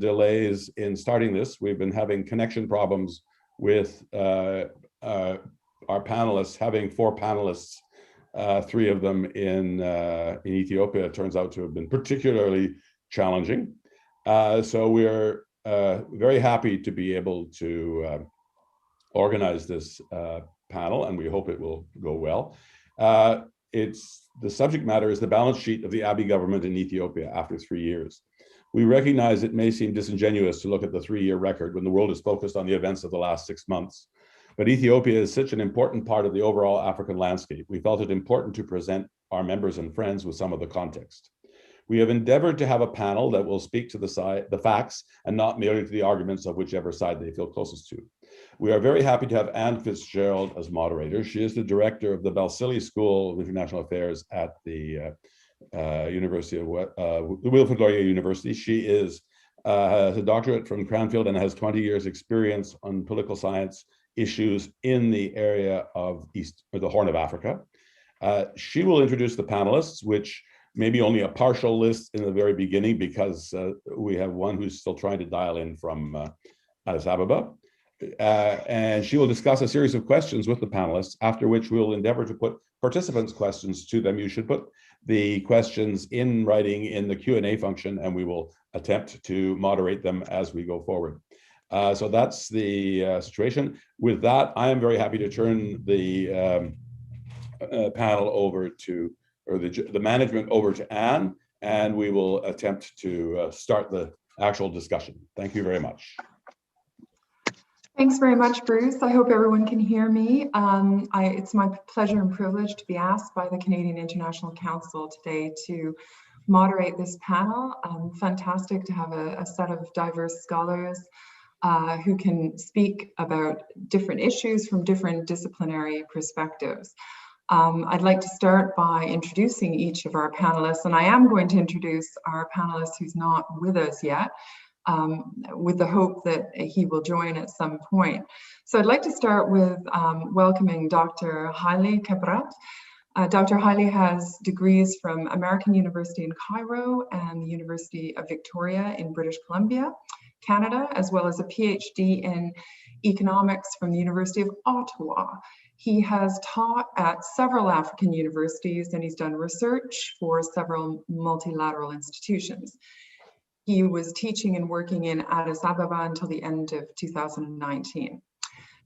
delays in starting this. We've been having connection problems with our panelists, having 4 panelists, 3 of them in Ethiopia, turns out to have been particularly challenging. So we're very happy to be able to organize this panel, and we hope it will go well. The subject matter is the balance sheet of the Abiy government in Ethiopia after 3 years. We recognize it may seem disingenuous to look at the 3-year record when the world is focused on the events of the last 6 months. But Ethiopia is such an important part of the overall African landscape. We felt it important to present our members and friends with some of the context. We have endeavored to have a panel that will speak to the facts and not merely to the arguments of whichever side they feel closest to. We are very happy to have Anne Fitzgerald as moderator. She is the director of the Balsillie School of International Affairs at the University of Wilfrid Laurier University. She has a doctorate from Cranfield and has 20 years experience on political science issues in the area of the Horn of Africa. She will introduce the panelists, which may be only a partial list in the very beginning because we have one who's still trying to dial in from Addis Ababa. And she will discuss a series of questions with the panelists, after which we'll endeavor to put participants' questions to them. You should put the questions in writing in the Q&A function, and we will attempt to moderate them as we go forward. So that's the situation. With that, I am very happy to turn the panel over to, or the management over to Anne, and we will attempt to start the actual discussion. Thank you very much. Thanks very much, Bruce. I hope everyone can hear me. It's my pleasure and privilege to be asked by the Canadian International Council today to moderate this panel. Fantastic to have a set of diverse scholars who can speak about different issues from different disciplinary perspectives. I'd like to start by introducing each of our panelists, and I am going to introduce our panelist who's not with us yet, with the hope that he will join at some point. So I'd like to start with welcoming Dr. Haile Kebrat. Dr. Haile has degrees from American University in Cairo and the University of Victoria in British Columbia, Canada, as well as a PhD in economics from the University of Ottawa. He has taught at several African universities and he's done research for several multilateral institutions. He was teaching and working in Addis Ababa until the end of 2019.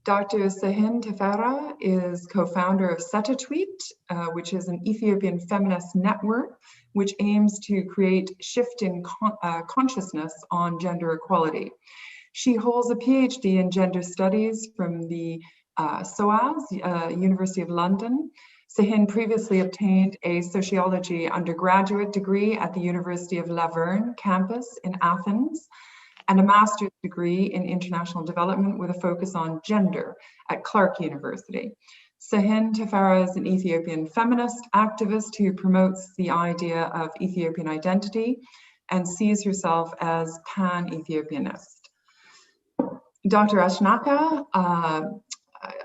Dr. Sehin Tefera is co-founder of Setatweet, which is an Ethiopian feminist network which aims to create shift in consciousness on gender equality. She holds a PhD in gender studies from the SOAS, University of London. Sehin previously obtained a sociology undergraduate degree at the University of Laverne campus in Athens and a master's degree in international development with a focus on gender at Clark University. Sehin Tefera is an Ethiopian feminist activist who promotes the idea of Ethiopian identity and sees herself as pan-Ethiopianist. Dr. Ashnaka,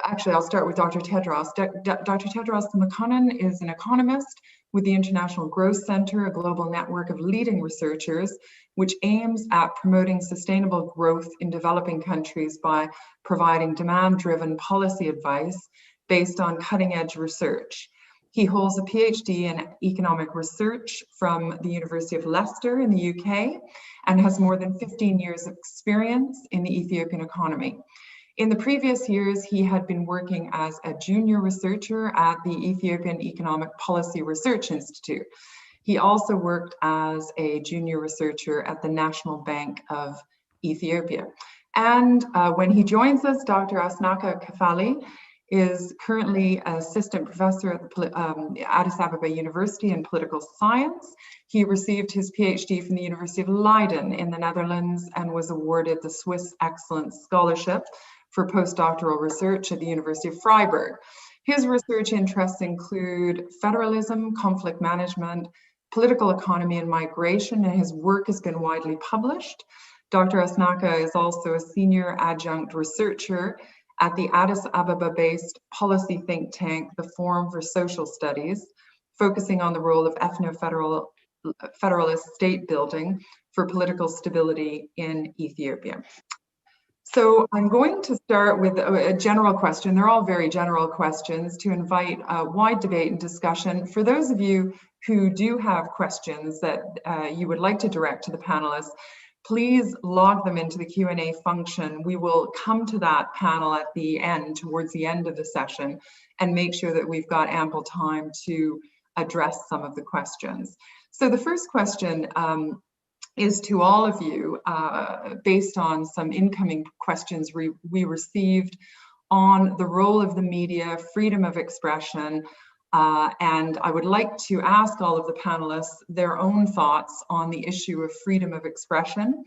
actually, I'll start with Dr. Tedros. Dr. Tedros Makonnen is an economist with the International Growth Center, a global network of leading researchers, which aims at promoting sustainable growth in developing countries by providing demand-driven policy advice based on cutting-edge research. He holds a PhD in economic research from the University of Leicester in the UK and has more than 15 years of experience in the Ethiopian economy. In the previous years, he had been working as a junior researcher at the Ethiopian Economic Policy Research Institute. He also worked as a junior researcher at the National Bank of Ethiopia. And when he joins us, Dr. Asnaka Kefali is currently assistant professor at the Addis Ababa University in political science. He received his PhD from the University of Leiden in the Netherlands and was awarded the Swiss Excellence Scholarship for postdoctoral research at the University of Freiburg. His research interests include federalism, conflict management, political economy, and migration, and his work has been widely published. Dr. Asnaka is also a senior adjunct researcher at the Addis Ababa-based policy think tank, the Forum for Social Studies, focusing on the role of ethno-federalist state building for political stability in Ethiopia. So I'm going to start with a general question. They're all very general questions to invite a wide debate and discussion. For those of you who do have questions that you would like to direct to the panelists, please log them into the Q&A function. We will come to that panel at the end, towards the end of the session, and make sure that we've got ample time to address some of the questions. So the first question is to all of you, based on some incoming questions we received on the role of the media, freedom of expression, and I would like to ask all of the panelists their own thoughts on the issue of freedom of expression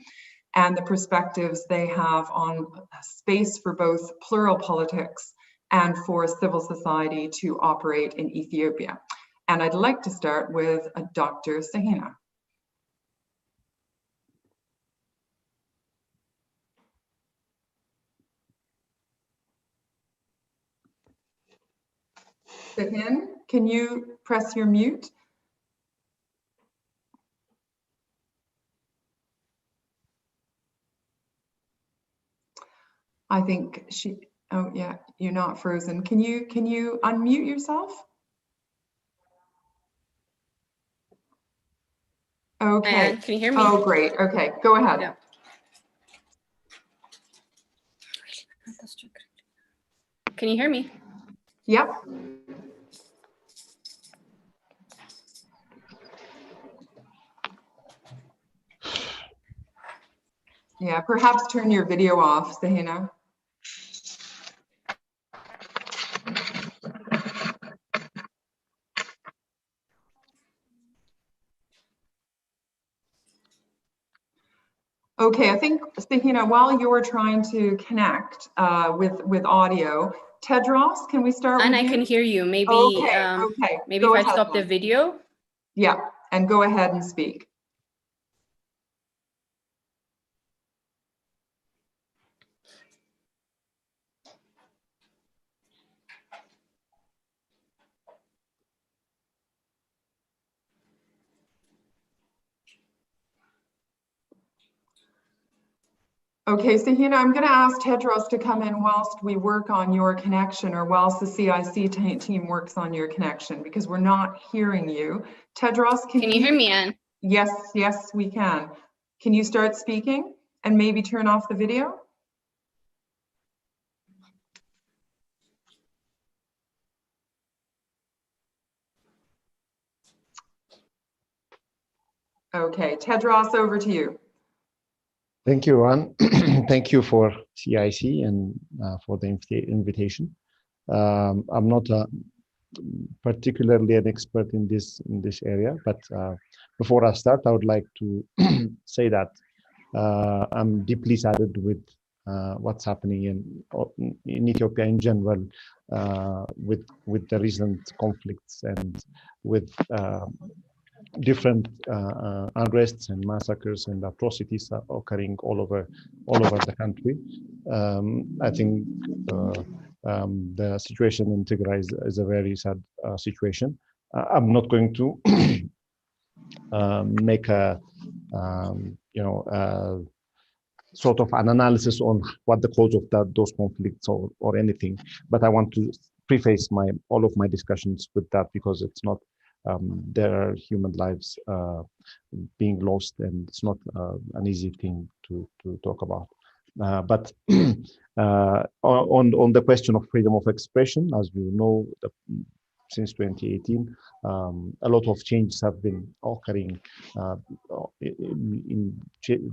and the perspectives they have on space for both plural politics and for civil society to operate in Ethiopia. And I'd like to start with Dr. Sahina. Sahin, can you press your mute? I think she, oh yeah, you're not frozen. Can you unmute yourself? Okay. Can you hear me? Oh, great. Okay, go ahead. Yeah. Can you hear me? Yep. Yeah, perhaps turn your video off, Sahina. Okay, I think, Sahina, while you're trying to connect with audio, Tedros, can we start with you? And I can hear you. Maybe, okay. Maybe Go if I ahead, stop then. the video. Yeah, and go ahead and speak. Okay, Sahina, I'm going to ask Tedros to come in whilst we work on your connection, or whilst the CIC team works on your connection, because we're not hearing you. Tedros, can you hear me, Anne? Yes, yes, we can. Can you start speaking and maybe turn off the video? Okay, Tedros, over to you. Thank you, Ron. Thank you for CIC and for the invitation. I'm not particularly an expert in this area, but before I start, I would like to say that I'm deeply saddened with what's happening in Ethiopia in general, with the recent conflicts and with different unrests and massacres and atrocities are occurring all over the country. I think the situation in Tigray is a very sad situation. I'm not going to make a sort of an analysis on what the cause of those conflicts or anything, but I want to preface all of my discussions with that, because it's not. There are human lives being lost, and it's not an easy thing to talk about. But on the question of freedom of expression, as you know, since 2018, a lot of changes have been occurring.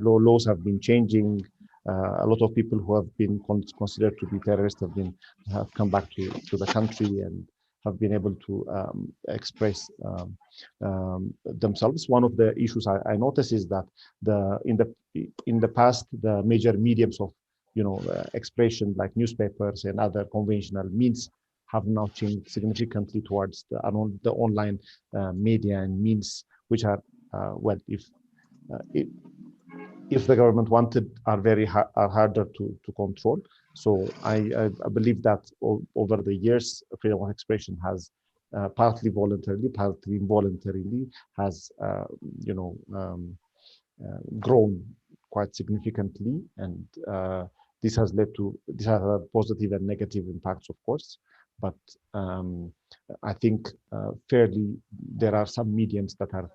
Laws have been changing. A lot of people who have been considered to be terrorists have come back to the country and have been able to express themselves. One of the issues I notice is that in the past, the major mediums of expression, like newspapers and other conventional means, have now changed significantly towards the online media and means, which are if the government wanted, are harder to control. So I believe that over the years, freedom of expression has partly voluntarily, partly involuntarily, has grown quite significantly, and this has had positive and negative impacts, of course. But I think fairly there are some mediums that are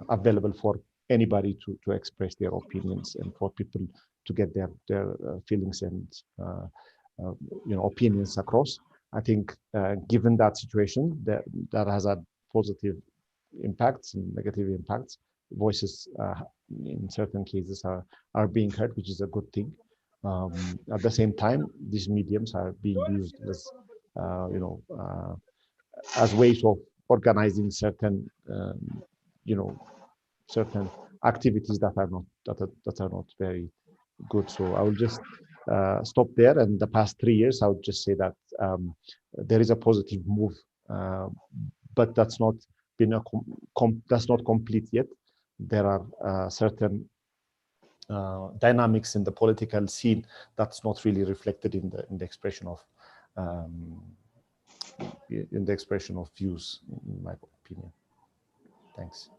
available for anybody to express their opinions and for people to get their feelings and opinions across. I think given that situation, that has had positive impacts and negative impacts. Voices in certain cases are being heard, which is a good thing. At the same time, these mediums are being used as ways of organizing certain certain activities that are not very good. So I will just stop there. And the past 3 years, I would just say that there is a positive move, but that's not been that's not complete yet. There are certain dynamics in the political scene that's not really reflected in the expression of views, in my opinion. Thanks.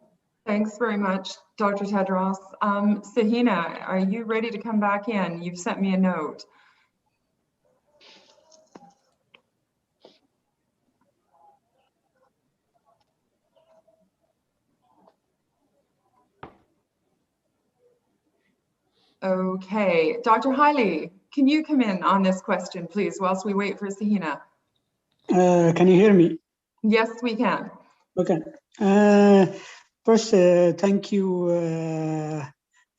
Thanks very much, Dr. Tedros. Sahina, are you ready to come back in? You've sent me a note. Okay, Dr. Haile, can you come in on this question, please, whilst we wait for Sahina? Can you hear me? Yes, we can. Okay. First, thank you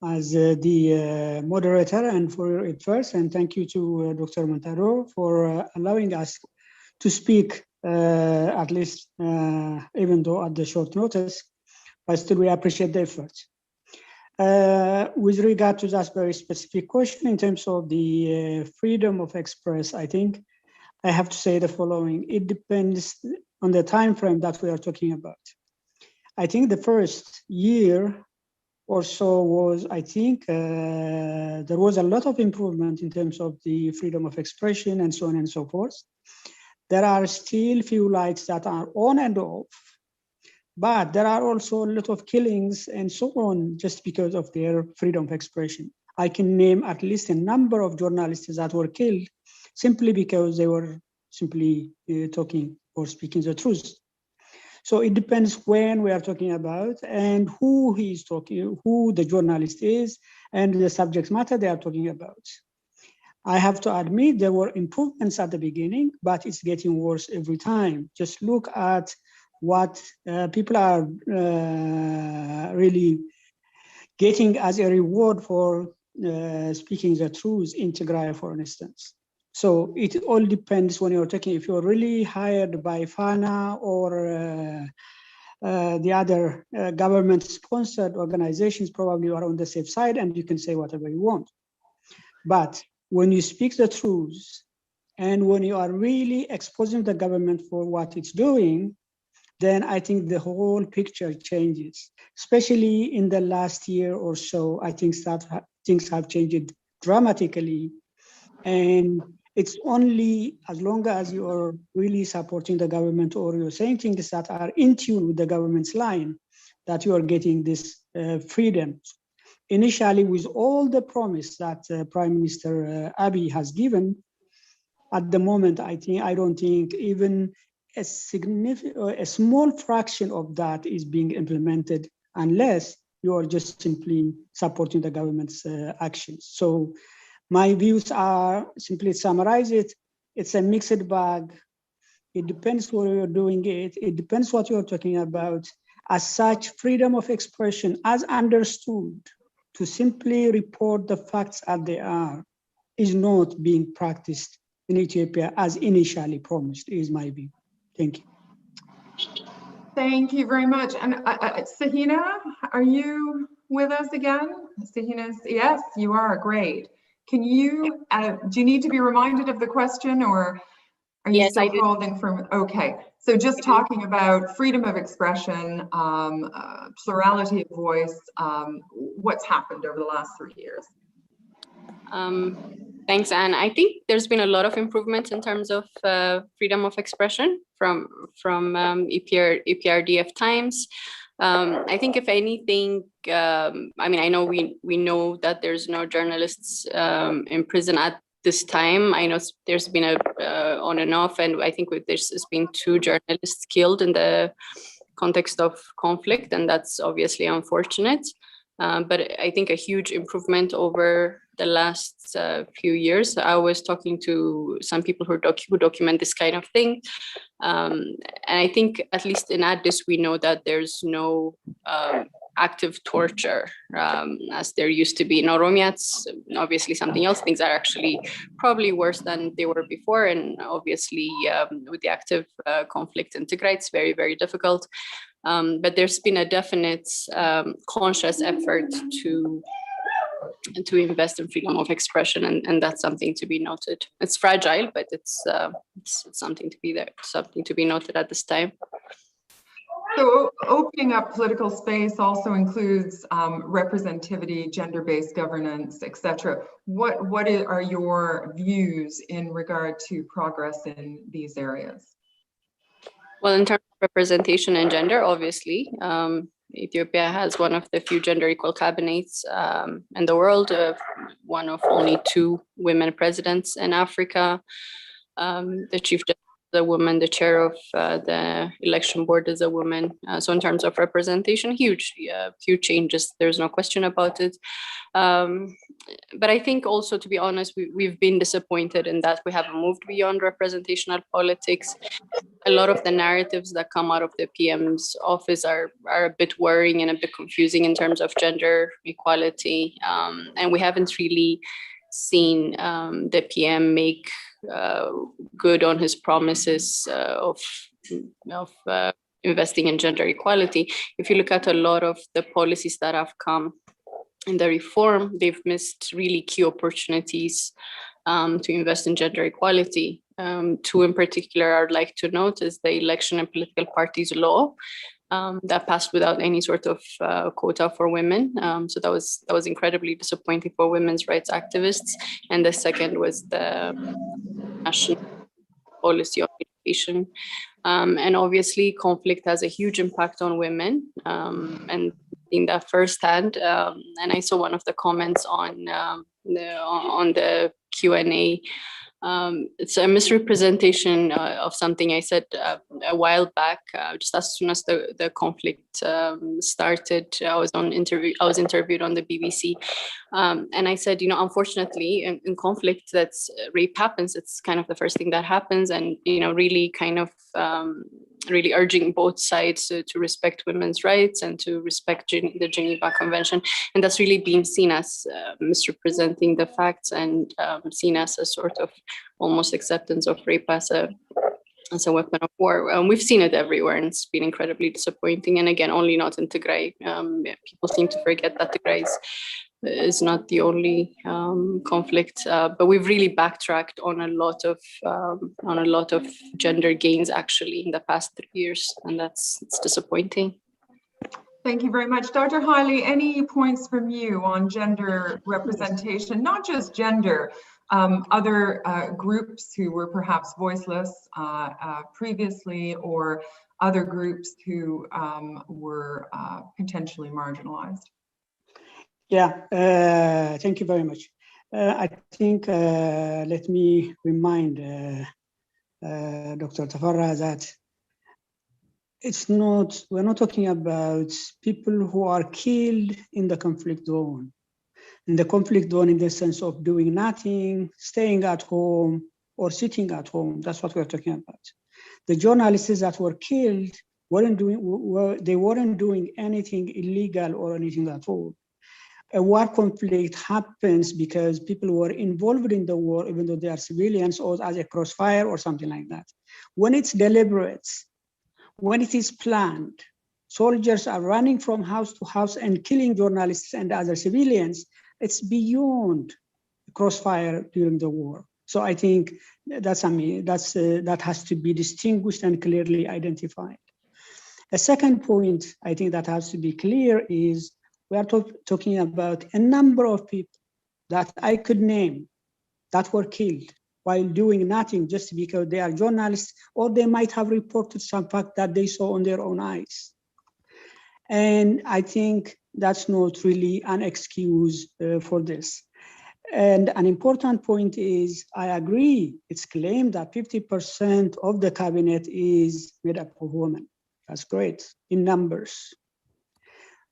as the moderator and for it first, and thank you to Dr. Montero for allowing us to speak, at least even though at the short notice, but still we appreciate the effort. With regard to that very specific question in terms of the freedom of express, I think I have to say the following. It depends on the time frame that we are talking about. I think the first year or so was, I think, there was a lot of improvement in terms of the freedom of expression and so on and so forth. There are still few lights that are on and off, but there are also a lot of killings and so on just because of their freedom of expression. I can name at least a number of journalists that were killed simply because they were simply talking or speaking the truth. So it depends when we are talking about and who he is talking, who the journalist is, and the subject matter they are talking about. I have to admit there were improvements at the beginning, but it's getting worse every time. Just look at what people are really getting as a reward for speaking the truth in Tigray, for instance. So it all depends when you're talking, if you're really hired by FANA or the other government-sponsored organizations, probably you are on the safe side and you can say whatever you want. But when you speak the truth and when you are really exposing the government for what it's doing, then I think the whole picture changes. Especially in the last year or so, I think that things have changed dramatically. And it's only as long as you are really supporting the government or you're saying things that are in tune with the government's line that you are getting this freedom. Initially, with all the promise that Prime Minister Abiy has given, at the moment, I don't think even a small fraction of that is being implemented unless you are just simply supporting the government's actions. So my views are, simply summarize it, it's a mixed bag. It depends where you're doing it. It depends what you're talking about. As such, freedom of expression as understood to simply report the facts as they are is not being practiced in Ethiopia as initially promised, is my view. Thank you. Thank you very much. And Sahina, are you with us again? Sahina, yes, you are, great. Can you, do you need to be reminded of the question or are you still holding firm? Okay, so just talking about freedom of expression, plurality of voice, what's happened over the last 3 years? Thanks, Anne. I think there's been a lot of improvements in terms of freedom of expression from EPRDF times. I think if anything, I mean, I know we know that there's no journalists in prison at this time. I know there's been a on and off, and I think there's been 2 journalists killed in the context of conflict, and that's obviously unfortunate. But I think a huge improvement over the last few years. I was talking to some people who document this kind of thing. And I think at least in Addis, we know that there's no active torture as there used to be. In Oromia, it's obviously something else. Things are actually probably worse than they were before. And obviously with the active conflict in Tigray, it's very, very difficult. But there's been a definite conscious effort to invest in freedom of expression, and that's something to be noted. It's fragile, but it's something to be there, something to be noted at this time. So opening up political space also includes representativity, gender-based governance, etc. What are your views in regard to progress in these areas? Well, in terms of representation and gender, obviously, Ethiopia has one of the few gender equal cabinets in the world, one of only 2 women presidents in Africa. The chief justice is a woman, the chair of the election board is a woman. So in terms of representation, huge changes, there's no question about it. But I think also, to be honest, we've been disappointed in that we haven't moved beyond representational politics. A lot of the narratives that come out of the PM's office are a bit worrying and a bit confusing in terms of gender equality. And we haven't really seen the PM make good on his promises of investing in gender equality. If you look at a lot of the policies that have come in the reform, they've missed really key opportunities to invest in gender equality. 2 in particular I'd like to note is the election and political parties law that passed without any sort of quota for women. So that was incredibly disappointing for women's rights activists. And the second was the national policy on education. And obviously conflict has a huge impact on women, and in that firsthand. And I saw one of the comments on the Q&A. It's a misrepresentation of something I said a while back. Just as soon as the conflict started, I was interviewed on the BBC, and I said, unfortunately, in conflict, that's rape happens. It's kind of the first thing that happens, and really kind of really urging both sides to respect women's rights and to respect the Geneva Convention, and that's really been seen as misrepresenting the facts and seen as a sort of almost acceptance of rape as a weapon of war. We've seen it everywhere, and it's been incredibly disappointing. And again, only not in Tigray. People seem to forget that Tigray is not the only conflict, but we've really backtracked on a lot of gender gains actually in the past 3 years, and it's disappointing. Thank you very much. Dr. Haile, any points from you on gender representation, not just gender, other groups who were perhaps voiceless previously, or other groups who were potentially marginalized? Yeah, thank you very much. I think let me remind Dr. Tafarra that we're not talking about people who are killed in the conflict zone. In the conflict zone, in the sense of doing nothing, staying at home, or sitting at home. That's what we're talking about. The journalists that were killed weren't doing anything illegal or anything at all. A war conflict happens because people were involved in the war, even though they are civilians, or as a crossfire or something like that. When it's deliberate, when it is planned, soldiers are running from house to house and killing journalists and other civilians, it's beyond crossfire during the war. So I think that has to be distinguished and clearly identified. A second point I think that has to be clear is we are talking about a number of people that I could name that were killed while doing nothing just because they are journalists, or they might have reported some fact that they saw on their own eyes. And I think that's not really an excuse for this. And an important point is, I agree, it's claimed that 50% of the cabinet is made up of women. That's great in numbers.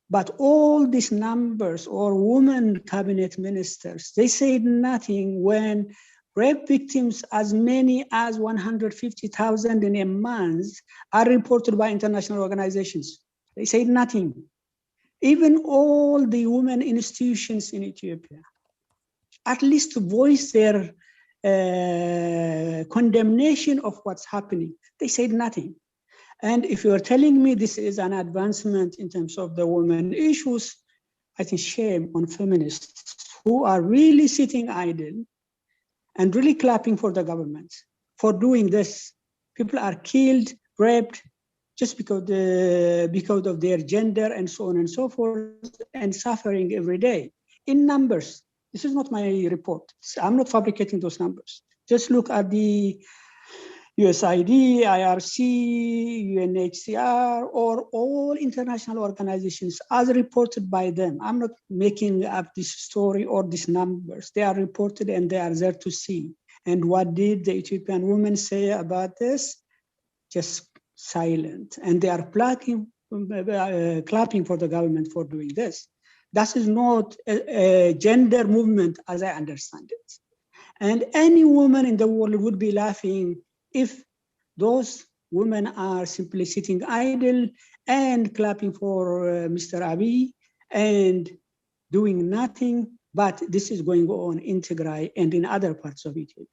But all these numbers or women cabinet ministers, they said nothing when rape victims, as many as 150,000 in a month, are reported by international organizations. They said nothing. Even all the women institutions in Ethiopia, at least to voice their condemnation of what's happening, they said nothing. And if you're telling me this is an advancement in terms of the women issues, I think shame on feminists who are really sitting idle and really clapping for the government for doing this. People are killed, raped, just because of their gender and so on and so forth, and suffering every day in numbers. This is not my report. I'm not fabricating those numbers. Just look at the USAID, IRC, UNHCR, or all international organizations as reported by them. I'm not making up this story or these numbers. They are reported and they are there to see. And what did the Ethiopian women say about this? Just silent. And they are clapping for the government for doing this. That is not a gender movement as I understand it. And any woman in the world would be laughing if those women are simply sitting idle and clapping for Mr. Abiy and doing nothing, but this is going on in Tigray and in other parts of Ethiopia.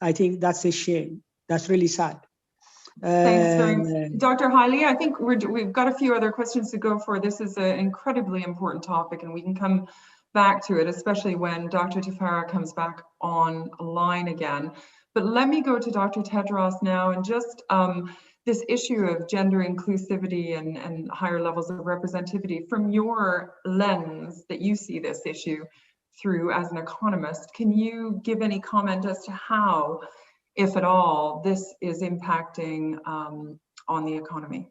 I think that's a shame. That's really sad. Thanks very much. Dr. Haile, I think we've got a few other questions to go for. This is an incredibly important topic, and we can come back to it, especially when Dr. Tafara comes back online again. But let me go to Dr. Tedros now, and just this issue of gender inclusivity and higher levels of representativity from your lens that you see this issue through as an economist. Can you give any comment as to how, if at all, this is impacting on the economy?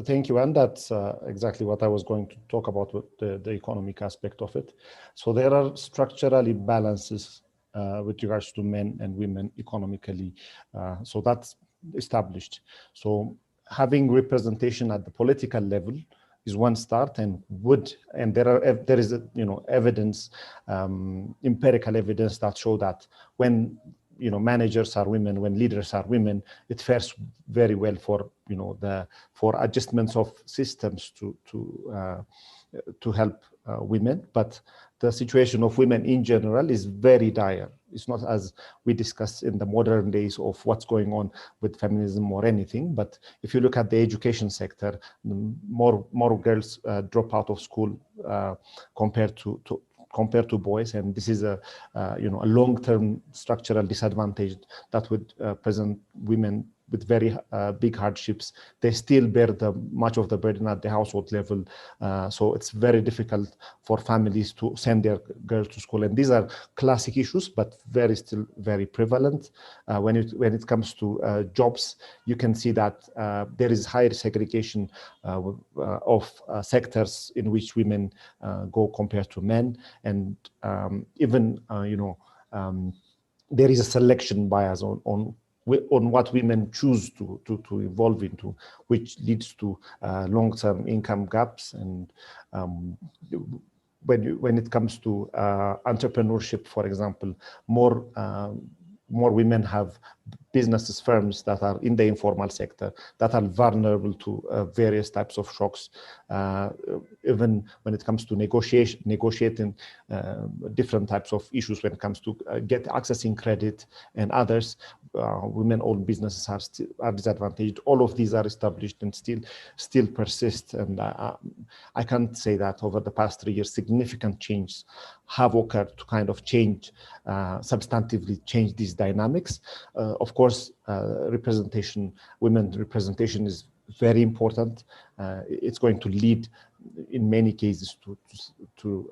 Thank you, and that's exactly what I was going to talk about with the economic aspect of it. So there are structural imbalances with regards to men and women economically. So that's established. So having representation at the political level is one start, and there is evidence, empirical evidence that show that when managers are women, when leaders are women, it fares very well for for adjustments of systems to help women. But the situation of women in general is very dire. It's not as we discuss in the modern days of what's going on with feminism or anything. But if you look at the education sector, more girls drop out of school compared to boys, and this is a long-term structural disadvantage that would present women with very big hardships. They still bear much of the burden at the household level, so it's very difficult for families to send their girls to school. And these are classic issues, but still very prevalent. When it comes to jobs, you can see that there is higher segregation of sectors in which women go compared to men, and even there is a selection bias on what women choose to evolve into, which leads to long-term income gaps. And when it comes to entrepreneurship, for example, more women have businesses, firms that are in the informal sector that are vulnerable to various types of shocks. Even when it comes to negotiating different types of issues, when it comes to accessing credit and others, women-owned businesses are disadvantaged. All of these are established and still persist. And I can't say that over the past 3 years significant changes have occurred to kind of substantively change these dynamics. Of course, women representation is very important. It's going to lead in many cases to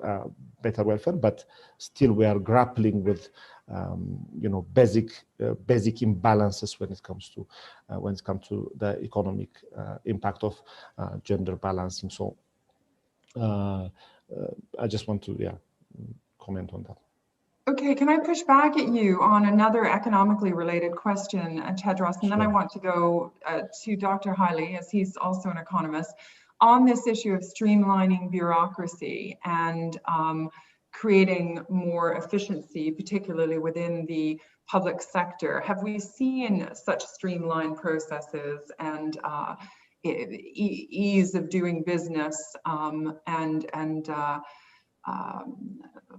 better welfare, but still we are grappling with basic imbalances when it comes to the economic impact of gender balancing. So I just want to comment on that. Okay, can I push back at you on another economically related question, Tedros, and then I want to go to Dr. Haile, as he's also an economist, on this issue of streamlining bureaucracy and creating more efficiency, particularly within the public sector. Have we seen such streamlined processes and ease of doing business and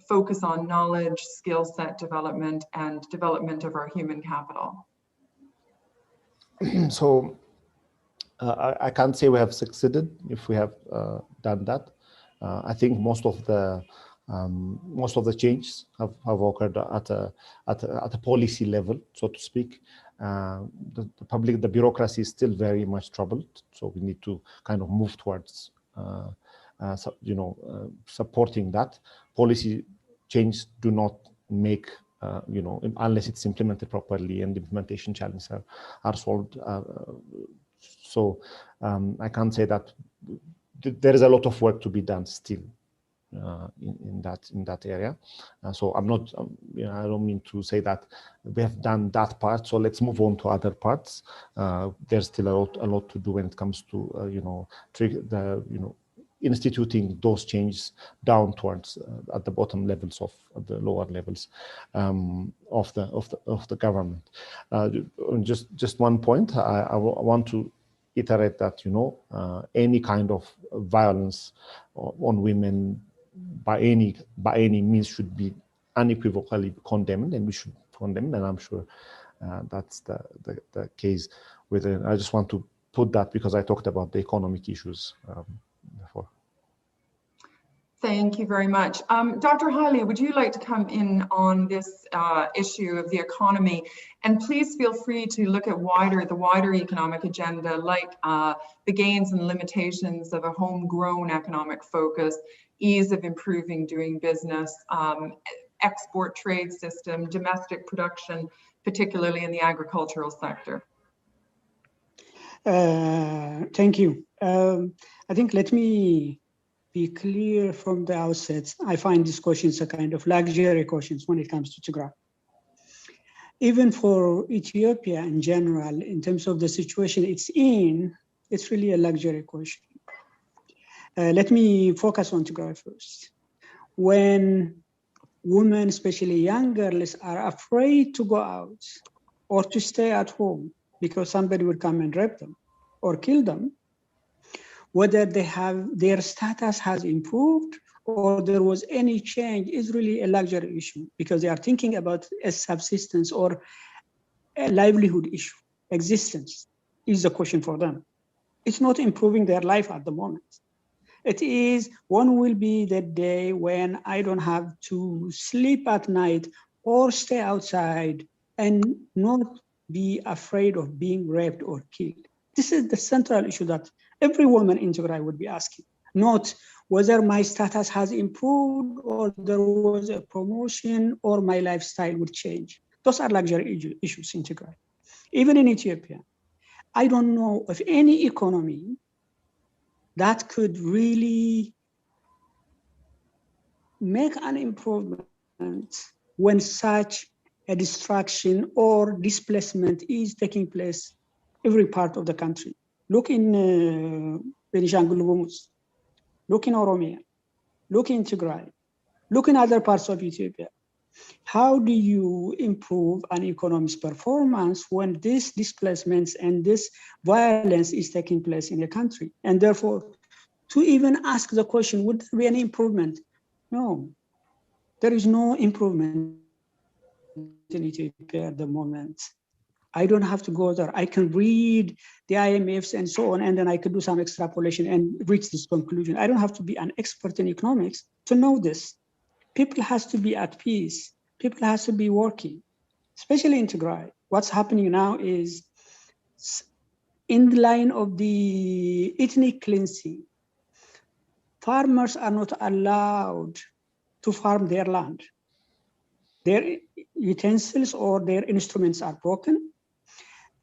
focus on knowledge, skill set development, and development of our human capital? So I can't say we have succeeded if we have done that. I think most of the changes have occurred at a policy level, so to speak. The bureaucracy is still very much troubled, so we need to kind of move towards supporting that. Policy changes do not make unless it's implemented properly and implementation challenges are solved. So I can't say that there is a lot of work to be done still in that area. So I'm not, I don't mean to say that we have done that part, so let's move on to other parts. There's still a lot to do when it comes to instituting those changes down towards at the bottom levels of the lower levels of the government. Just one point, I want to iterate that any kind of violence on women by any means should be unequivocally condemned, and we should condemn, and I'm sure that's the case with it. I just want to put that because I talked about the economic issues before. Thank you very much. Dr. Haile, would you like to come in on this issue of the economy? And please feel free to look at the wider economic agenda, like the gains and limitations of a homegrown economic focus, ease of improving doing business, export trade system, domestic production, particularly in the agricultural sector. Thank you. I think let me be clear from the outset. I find these questions a kind of luxury questions when it comes to Tigray. Even for Ethiopia in general, in terms of the situation it's in, it's really a luxury question. Let me focus on Tigray first. When women, especially young girls, are afraid to go out or to stay at home because somebody will come and rape them or kill them, whether their status has improved or there was any change is really a luxury issue, because they are thinking about a subsistence or a livelihood issue. Existence is the question for them. It's not improving their life at the moment. It is, when will be the day when I don't have to sleep at night or stay outside and not be afraid of being raped or killed? This is the central issue that every woman in Tigray would be asking, not whether my status has improved or there was a promotion or my lifestyle would change. Those are luxury issues in Tigray. Even in Ethiopia, I don't know of any economy that could really make an improvement when such a destruction or displacement is taking place every part of the country. Look in Benishangul, look in Oromia, look in Tigray, look in other parts of Ethiopia. How do you improve an economy's performance when these displacements and this violence is taking place in a country? And therefore, to even ask the question, would there be any improvement? No, there is no improvement in Ethiopia at the moment. I don't have to go there. I can read the IMFs and so on, and then I could do some extrapolation and reach this conclusion. I don't have to be an expert in economics to know this. People has to be at peace. People has to be working, especially in Tigray. What's happening now is in the line of the ethnic cleansing. Farmers are not allowed to farm their land. their utensils or their instruments are broken,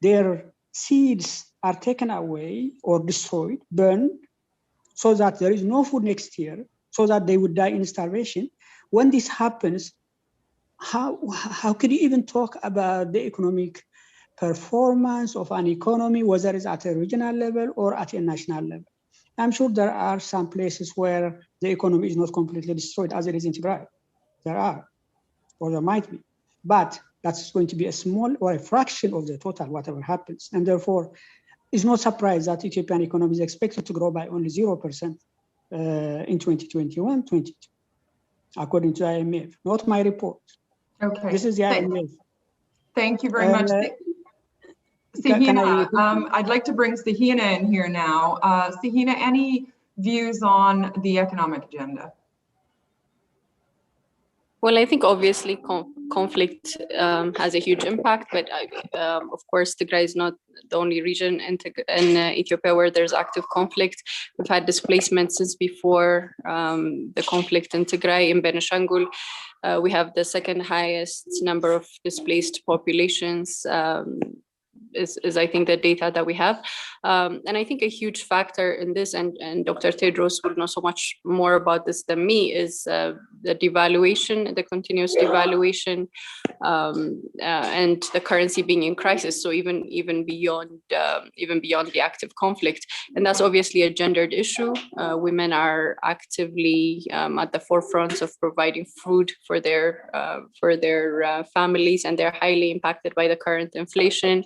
their seeds are taken away or destroyed, burned, so that there is no food next year, so that they would die in starvation. When this happens, how can you even talk about the economic performance of an economy, whether it's at a regional level or at a national level? I'm sure there are some places where the economy is not completely destroyed, as it is in Tigray. There are, or there might be, but that's going to be a small or a fraction of the total, whatever happens. And therefore, it's no surprise that Ethiopian economy is expected to grow by only 0% in 2021-22, according to IMF, not my report. Okay. This is the IMF. Thank you very much. Sihina, I'd like to bring Sihina in here now. Sihina, any views on the economic agenda? Well, I think obviously conflict has a huge impact, but of course, Tigray is not the only region in Ethiopia where there's active conflict. We've had displacement since before the conflict in Tigray. In Benishangul, we have the second highest number of displaced populations. Is I think the data that we have. And I think a huge factor in this, and Dr. Tedros will know so much more about this than me, is the devaluation, the continuous devaluation, and the currency being in crisis. So even beyond the active conflict, and that's obviously a gendered issue. Women are actively at the forefront of providing food for their families, and they're highly impacted by the current inflation.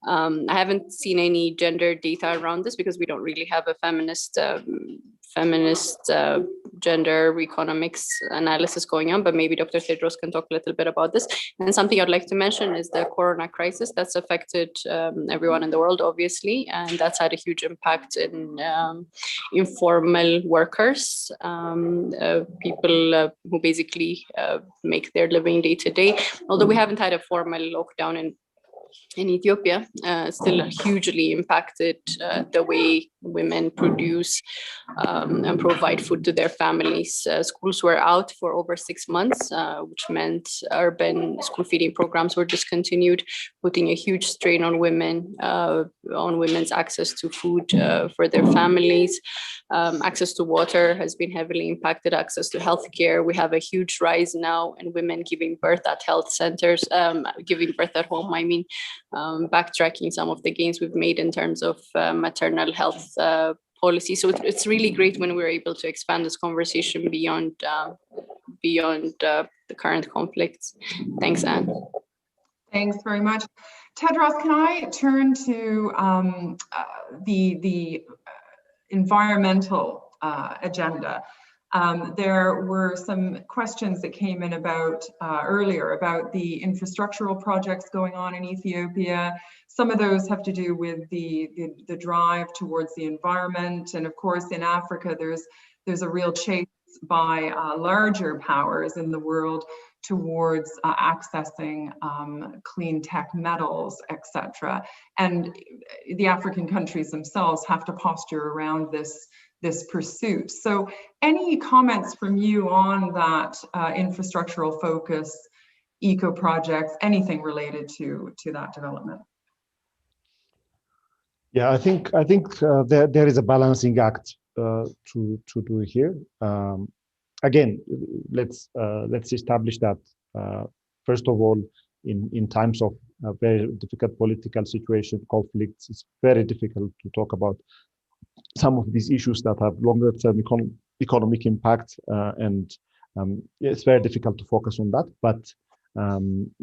I haven't seen any gender data around this because we don't really have a feminist gender economics analysis going on, but maybe Dr. Tedros can talk a little bit about this. And something I'd like to mention is the corona crisis that's affected everyone in the world, obviously, and that's had a huge impact in informal workers, people who basically make their living day to day. Although we haven't had a formal lockdown in Ethiopia, still hugely impacted the way women produce and provide food to their families. Schools were out for over 6 months, which meant urban school feeding programs were discontinued, putting a huge strain on women, on women's access to food for their families. Access to water has been heavily impacted, access to healthcare. We have a huge rise now in women giving birth at health centers, giving birth at home, I mean, backtracking some of the gains we've made in terms of maternal health policy. So it's really great when we're able to expand this conversation beyond the current conflicts. Thanks, Anne. Thanks very much. Tedros, can I turn to the environmental agenda? There were some questions that came in about earlier about the infrastructural projects going on in Ethiopia. Some of those have to do with the drive towards the environment, and of course in Africa there's a real chase by larger powers in the world towards accessing clean tech metals, etc. And the African countries themselves have to posture around this pursuit. So any comments from you on that infrastructural focus, eco projects, anything related to that development? Yeah, I think there is a balancing act to do here. Again, let's establish that first of all, in times of a very difficult political situation, conflicts, it's very difficult to talk about some of these issues that have longer term economic impact, and it's very difficult to focus on that. But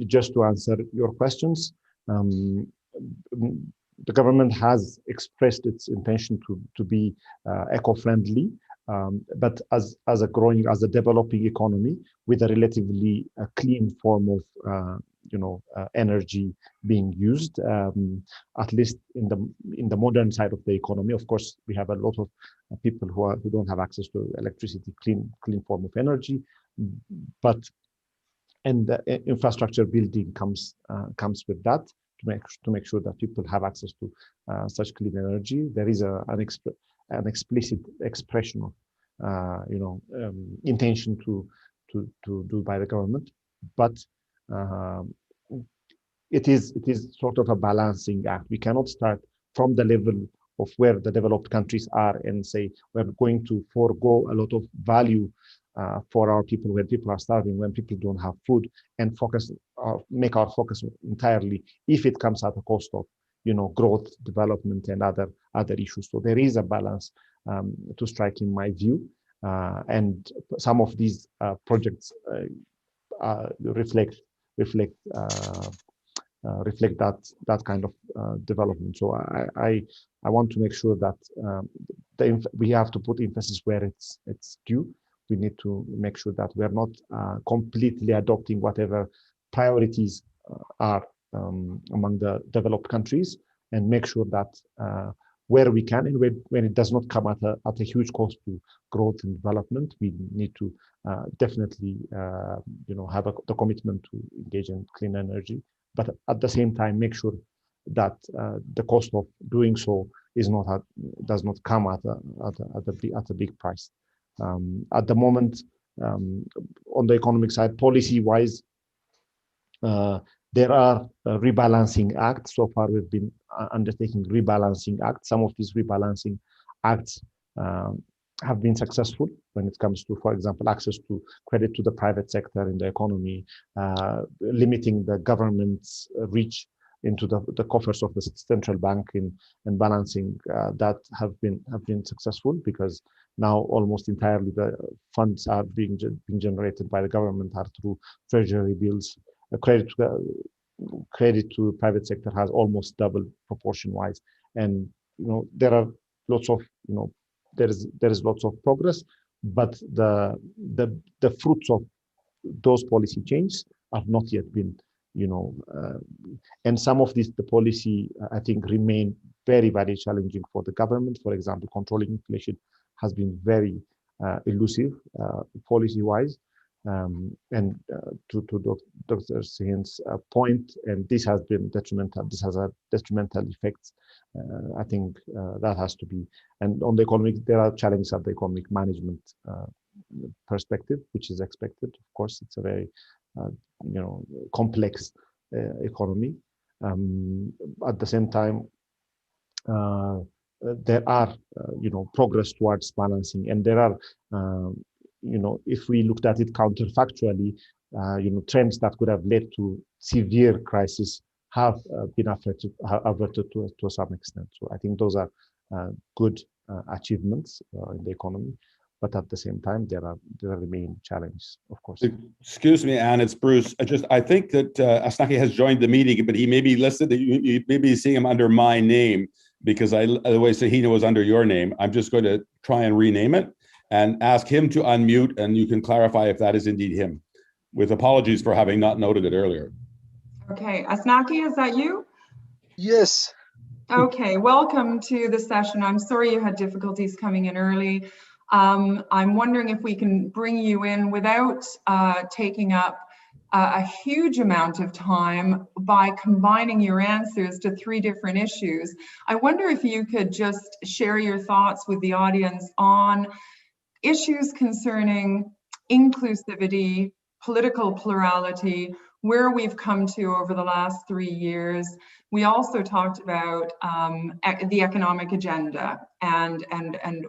just to answer your questions, the government has expressed its intention to be eco-friendly, but as a developing economy with a relatively clean form of energy being used, at least in the modern side of the economy. Of course, we have a lot of people who don't have access to electricity, clean form of energy, and the infrastructure building comes with that to make sure that people have access to such clean energy. There is an explicit expression of intention to do by the government. but it is sort of a balancing act. We cannot start from the level of where the developed countries are and say we're going to forego a lot of value for our people when people are starving, when people don't have food, and focus make our focus entirely if it comes at the cost of growth, development, and other issues. So there is a balance to strike, in my view, and some of these projects reflect that kind of development. So I want to make sure that we have to put emphasis where it's due. We need to make sure that we are not completely adopting whatever priorities are among the developed countries, and make sure that where we can, and when it does not come at a huge cost to growth and development, we need to definitely have the commitment to engage in clean energy, but at the same time make sure that the cost of doing so does not come at a big price. At the moment, on the economic side, policy-wise, there are rebalancing acts. So far, we've been undertaking rebalancing acts. Some of these rebalancing acts have been successful when it comes to, for example, access to credit to the private sector in the economy, limiting the government's reach into the coffers of the central bank and balancing that have been successful, because now almost entirely the funds are being generated by the government are through treasury bills. Credit to private sector has almost doubled proportion wise, and there are lots of there is lots of progress, but the fruits of those policy changes have not yet been and some of the policy I think remain very, very challenging for the government. For example, controlling inflation has been very elusive policy wise. And to Dr. Sahin's point, and this has been detrimental. This has a detrimental effects. I think that has to be. And on the economic, there are challenges at the economic management perspective, which is expected. Of course, it's a very complex economy. At the same time, there are progress towards balancing, and there are if we looked at it counterfactually, trends that could have led to severe crisis have been averted to some extent. So I think those are good achievements in the economy, but at the same time, there are remaining challenges, of course. Excuse me, Anne, it's Bruce. I think that Asnaki has joined the meeting, but he may be listed. You may be seeing him under my name, because otherwise Sahina was under your name. I'm just going to try and rename it and ask him to unmute, and you can clarify if that is indeed him, with apologies for having not noted it earlier. Okay, Asnaki, is that you? Yes. Okay, welcome to the session. I'm sorry you had difficulties coming in early. I'm wondering if we can bring you in without taking up a huge amount of time by combining your answers to 3 different issues. I wonder if you could just share your thoughts with the audience on issues concerning inclusivity, political plurality, where we've come to over the last 3 years. We also talked about the economic agenda and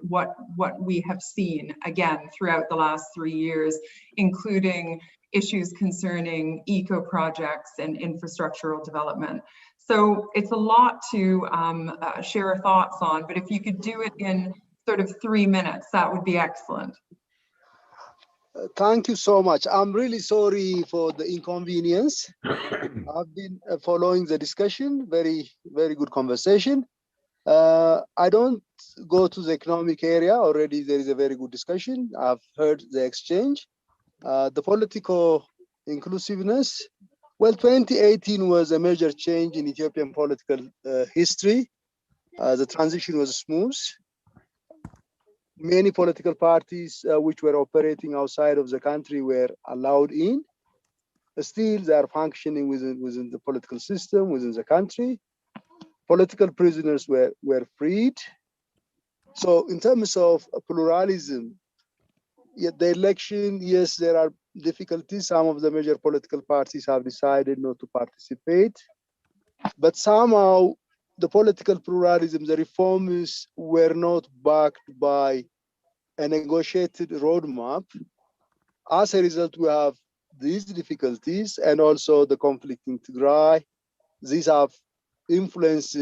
what we have seen again throughout the last 3 years, including issues concerning eco projects and infrastructural development. So it's a lot to share our thoughts on, but if you could do it in sort of 3 minutes, that would be excellent. Thank you so much. I'm really sorry for the inconvenience. I've been following the discussion, very, very good conversation. I don't go to the economic area. Already there is a very good discussion. I've heard the exchange. The political inclusiveness. Well, 2018 was a major change in Ethiopian political history. The transition was smooth. Many political parties which were operating outside of the country were allowed in. Still, they are functioning within the political system, within the country. Political prisoners were freed. So in terms of pluralism, the election, yes, there are difficulties. Some of the major political parties have decided not to participate, but somehow the political pluralism, the reforms were not backed by a negotiated roadmap. As a result, we have these difficulties and also the conflict in Tigray. These have influenced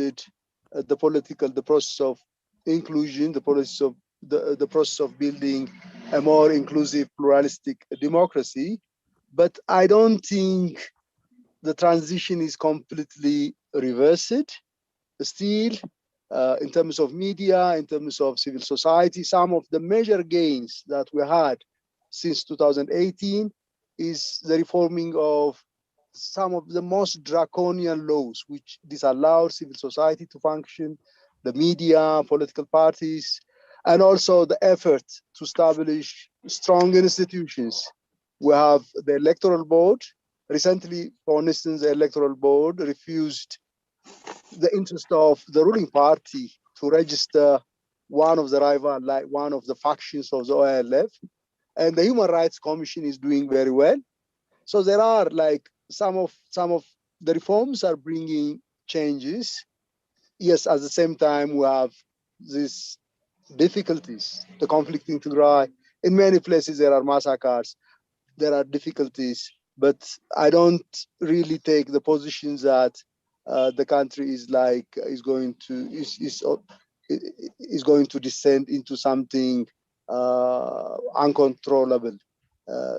the process of inclusion, the process of building a more inclusive, pluralistic democracy. But I don't think the transition is completely reversed. Still, in terms of media, in terms of civil society, some of the major gains that we had since 2018 is the reforming of some of the most draconian laws which disallow civil society to function, the media, political parties, and also the effort to establish strong institutions. We have the electoral board. Recently, for instance, the electoral board refused the interest of the ruling party to register one of the rival, like one of the factions of the OLF. And the Human Rights Commission is doing very well. So there are like some of the reforms are bringing changes. Yes, at the same time we have these difficulties, the conflict in Tigray. In many places there are massacres, there are difficulties, but I don't really take the positions that the country is going to descend into something uncontrollable.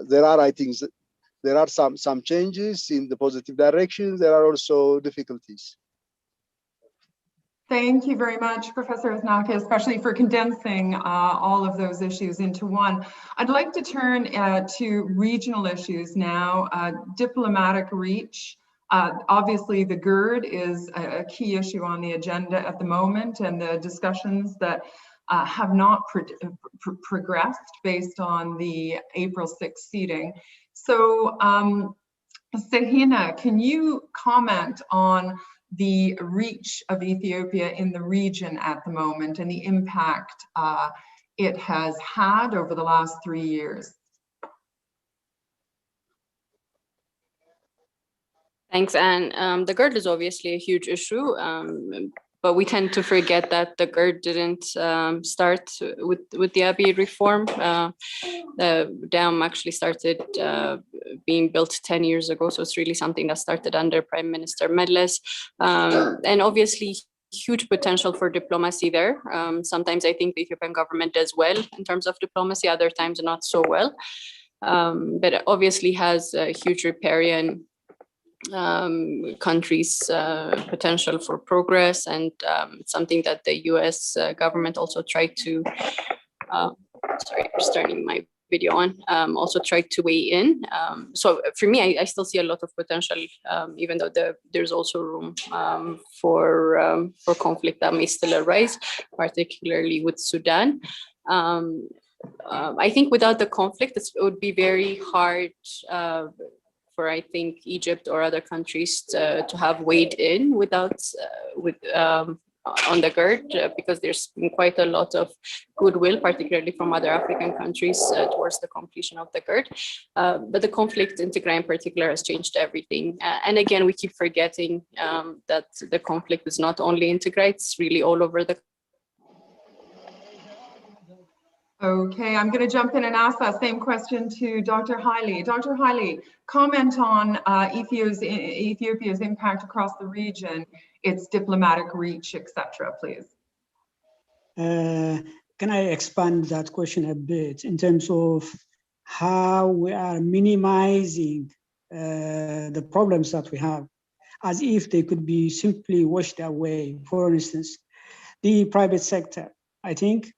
There are, I think, there are some changes in the positive direction. There are also difficulties. Thank you very much, Professor Aznaka, especially for condensing all of those issues into one. I'd like to turn to regional issues now. Diplomatic reach. Obviously, the GERD is a key issue on the agenda at the moment, and the discussions that have not progressed based on the April 6th seating. So, Sehina, can you comment on the reach of Ethiopia in the region at the moment and the impact it has had over the last 3 years? Thanks, Anne. The GERD is obviously a huge issue, but we tend to forget that the GERD didn't start with the Abiy reform. The dam actually started being built 10 years ago, so it's really something that started under Prime Minister Meles, and obviously huge potential for diplomacy there. Sometimes I think the Ethiopian government does well in terms of diplomacy, other times not so well, but it obviously has a huge riparian countries' potential for progress, and something that the US government also tried to, sorry, I'm starting my video on, also tried to weigh in. So for me, I still see a lot of potential, even though there's also room for conflict that may still arise, particularly with Sudan. I think without the conflict, it would be very hard for, I think, Egypt or other countries to have weighed in on the GERD, because there's been quite a lot of goodwill, particularly from other African countries, towards the completion of the GERD. But the conflict in Tigray in particular has changed everything. And again, we keep forgetting that the conflict is not only in Tigray, it's really all over the. Okay, I'm going to jump in and ask that same question to Dr. Haile. Dr. Haile, comment on Ethiopia's impact across the region, its diplomatic reach, etc., please. Can I expand that question a bit in terms of how we are minimizing the problems that we have, as if they could be simply washed away? For instance, the private sector, I think,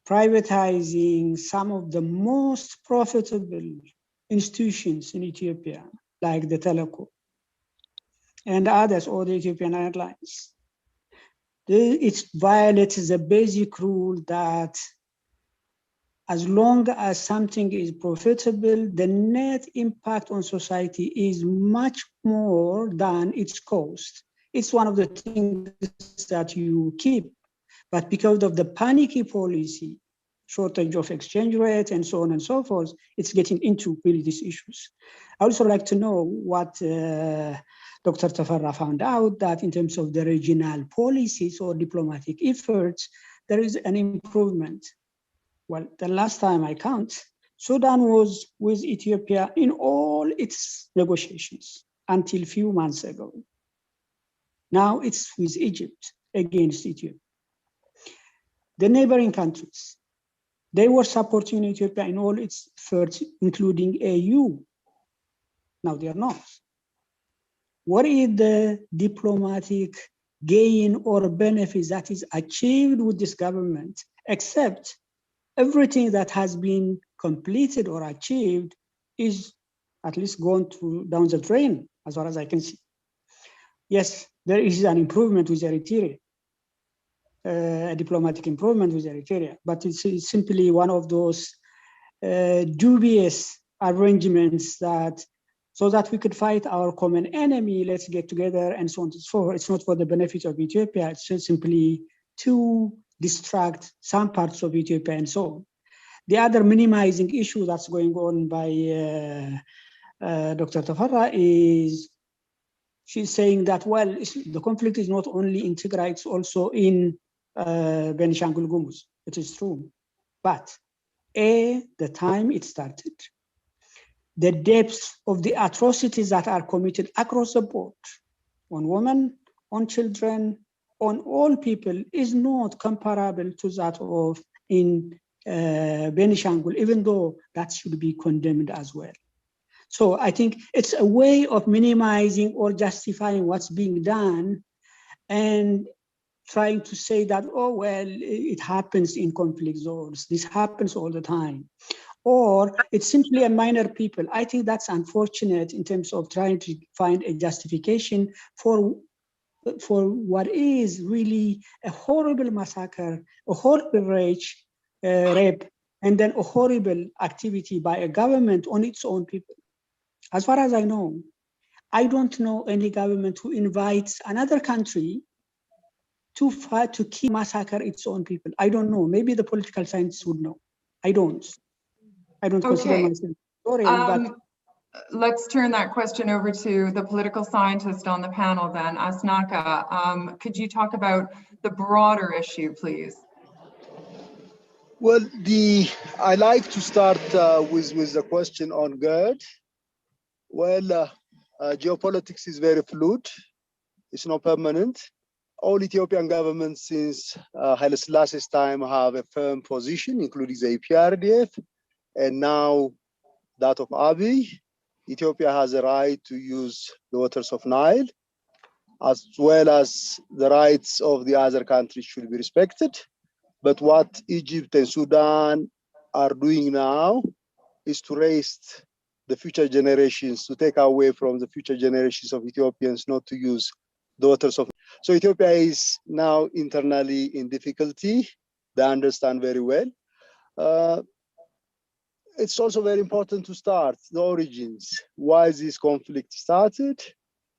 privatizing some of the most profitable institutions in Ethiopia, like the telecom and others, or the Ethiopian Airlines. It violates the basic rule that as long as something is profitable, the net impact on society is much more than its cost. It's one of the things that you keep. But because of the panicky policy shortage of exchange rate, and so on and so forth. It's getting into really these issues. I also like to know what Dr. Tafarra found out, that in terms of the regional policies or diplomatic efforts, there is an improvement. Well, the last time I count, Sudan was with Ethiopia in all its negotiations until a few months ago. Now it's with Egypt against Ethiopia. The neighboring countries, they were supporting Ethiopia in all its efforts, including AU. Now they are not. What is the diplomatic gain or benefit that is achieved with this government, except everything that has been completed or achieved is at least gone down the drain, as far as I can see. Yes, there is an improvement with Eritrea, a diplomatic improvement with Eritrea, but it's simply one of those dubious arrangements that, so that we could fight our common enemy, let's get together and so on and so forth. It's not for the benefit of Ethiopia, it's just simply to distract some parts of Ethiopia and so on. The other minimizing issue that's going on by Dr. Tafarra is, she's saying that, well, the conflict is not only in Tigray, it's also in Benishangul Gumuz. It is true. But the time it started, the depth of the atrocities that are committed across the board on women, on children, on all people is not comparable to that of in Benishangul, even though that should be condemned as well. So I think it's a way of minimizing or justifying what's being done and trying to say that, oh, well, it happens in conflict zones. This happens all the time. Or it's simply a minor people. I think that's unfortunate in terms of trying to find a justification for what is really a horrible massacre, a horrible rape, and then a horrible activity by a government on its own people. As far as I know, I don't know any government who invites another country to fight, to kill, massacre its own people. I don't know. Maybe the political scientists would know. I don't consider myself historian, but let's turn that question over to the political scientist on the panel then, Asnaka. Could you talk about the broader issue, please? Well, I like to start with the question on GERD. Well, geopolitics is very fluid. It's not permanent. All Ethiopian governments since Haile Selassie's time have a firm position, including the EPRDF, and now that of Abiy. Ethiopia has a right to use the waters of Nile, as well as the rights of the other countries should be respected. But what Egypt and Sudan are doing now is to raise the future generations, to take away from the future generations of Ethiopians not to use the waters of. So Ethiopia is now internally in difficulty. They understand very well. It's also very important to start the origins. Why this conflict started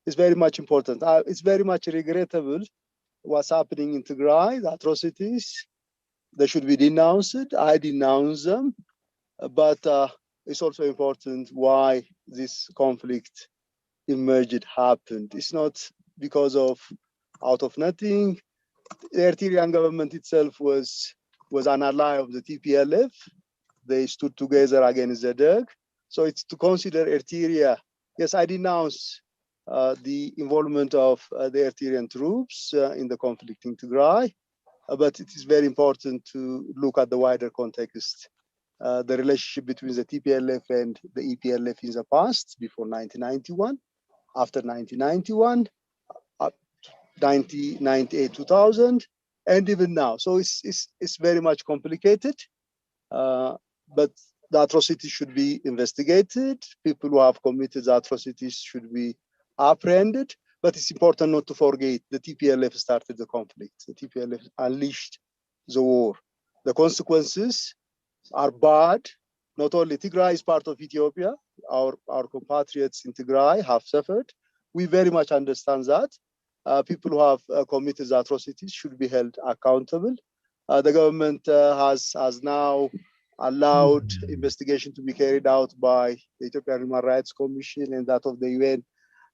is very much important. It's very much regrettable what's happening in Tigray, the atrocities. They should be denounced. I denounce them. But it's also important why this conflict emerged, happened. It's not because of out of nothing. The Eritrean government itself was an ally of the TPLF. They stood together against the Derg. So it's to consider Eritrea. Yes, I denounce the involvement of the Eritrean troops in the conflict in Tigray, but it is very important to look at the wider context. The relationship between the TPLF and the EPLF in the past, before 1991, after 1991, 1998, 2000, and even now. So it's very much complicated, but the atrocities should be investigated. People who have committed the atrocities should be apprehended. But it's important not to forget the TPLF started the conflict. The TPLF unleashed the war. The consequences are bad. Not only Tigray is part of Ethiopia, our compatriots in Tigray have suffered. We very much understand that. People who have committed the atrocities should be held accountable. The government has now allowed investigation to be carried out by the Ethiopian Human Rights Commission and that of the UN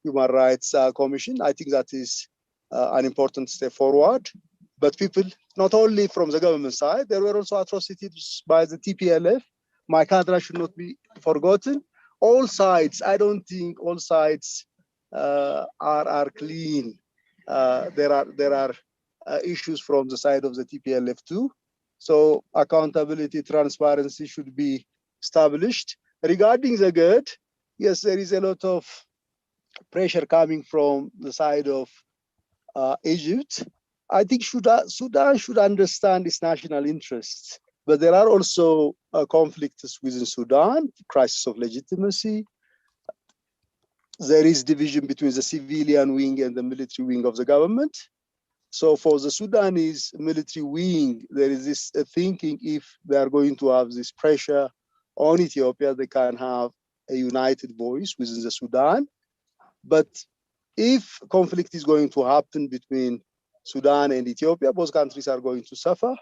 Human Rights Commission. I think that is an important step forward. But people, not only from the government side, there were also atrocities by the TPLF. My country should not be forgotten. All sides, I don't think all sides are clean. There are issues from the side of the TPLF too. So accountability, transparency should be established. Regarding the GERD, yes, there is a lot of pressure coming from the side of Egypt. I think Sudan should understand its national interests, but there are also conflicts within Sudan, crisis of legitimacy. There is division between the civilian wing and the military wing of the government. So for the Sudanese military wing, there is this thinking if they are going to have this pressure on Ethiopia, they can have a united voice within the Sudan. But if conflict is going to happen between Sudan and Ethiopia, both countries are going to suffer.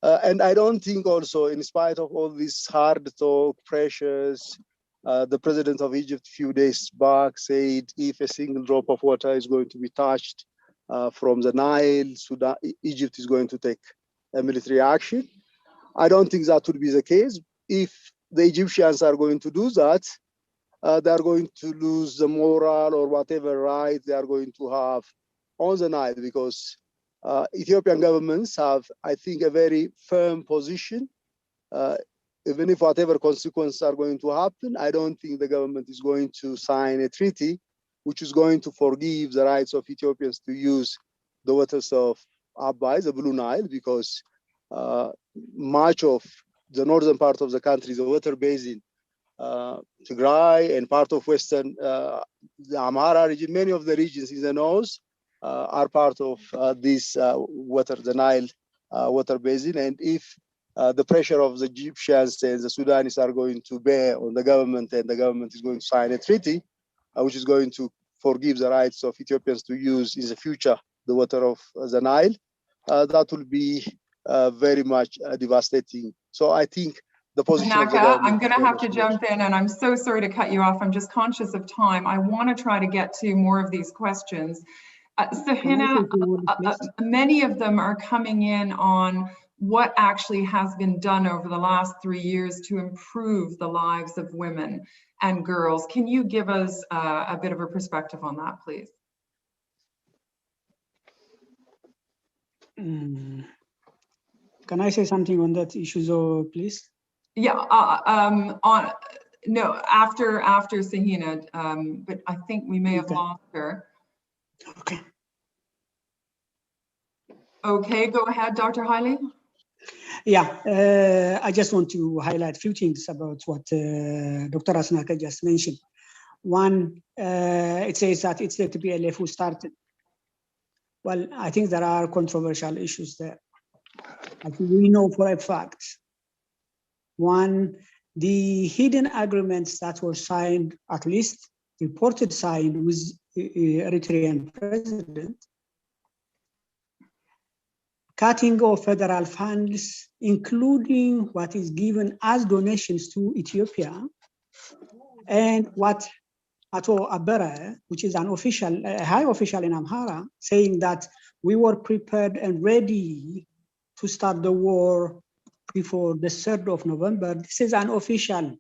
And I don't think also, in spite of all these hard talk, pressures, the president of Egypt a few days back said if a single drop of water is going to be touched from the Nile, Egypt is going to take a military action. I don't think that would be the case. If the Egyptians are going to do that, they are going to lose the moral or whatever right they are going to have on the Nile, because Ethiopian governments have, I think, a very firm position. Even if whatever consequences are going to happen, I don't think the government is going to sign a treaty which is going to forgive the rights of Ethiopians to use the waters of Abiy, the Blue Nile, because much of the northern part of the country, the water basin, Tigray and part of western, the Amhara region, many of the regions in the north are part of this water, the Nile water basin. And if the pressure of the Egyptians and the Sudanese are going to bear on the government, and the government is going to sign a treaty, which is going to forgive the rights of Ethiopians to use in the future the water of the Nile, that will be very much devastating. So I think the position of the government— I'm going to have to jump in, and I'm so sorry to cut you off. I'm just conscious of time. I want to try to get to more of these questions. Sahina, many of them are coming in on what actually has been done over the last 3 years to improve the lives of women and girls. Can you give us a bit of a perspective on that, please? Can I say something on that issue, please? Yeah, no, after Sahina, but I think we may have lost her. Okay. Okay, go ahead, Dr. Haile. Yeah, I just want to highlight a few things about what Dr. Asnaka just mentioned. One, it says that it's the TPLF who started. Well, I think there are controversial issues there. I think we know for a fact. One, the hidden agreements that were signed, at least reported signed with Eritrean president, cutting off federal funds, including what is given as donations to Ethiopia, and what Ato Abere, which is an official, a high official in Amhara, saying that we were prepared and ready to start the war before the 3rd of November. This is an official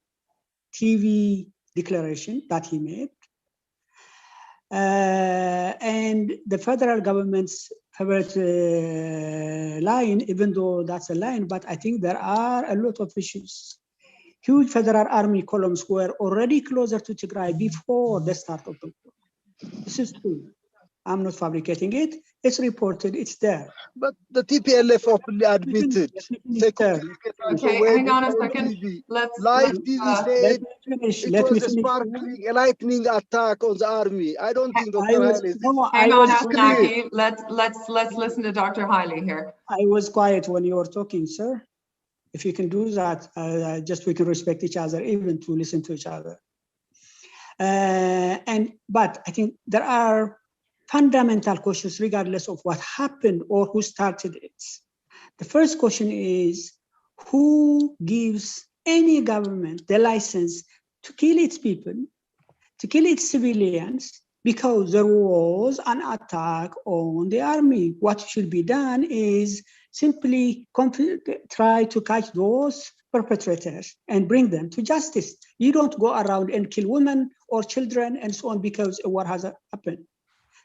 TV declaration that he made. And the federal government's favorite line, even though that's a line, but I think there are a lot of issues. Huge federal army columns were already closer to Tigray before the start of the war. This is true. I'm not fabricating it. It's reported, it's there. But the TPLF openly admitted. Okay, hang on a second. Live TV said it was a sparkling, a lightning attack on the army. I don't think Dr. Haile is— Hang on, Asnaki. Let's listen to Dr. Haile here. I was quiet when you were talking, sir. If you can do that, just we can respect each other, even to listen to each other. But I think there are fundamental questions regardless of what happened or who started it. The first question is, who gives any government the license to kill its people, to kill its civilians, because there was an attack on the army? What should be done is simply try to catch those perpetrators and bring them to justice. You don't go around and kill women or children and so on because a war has happened.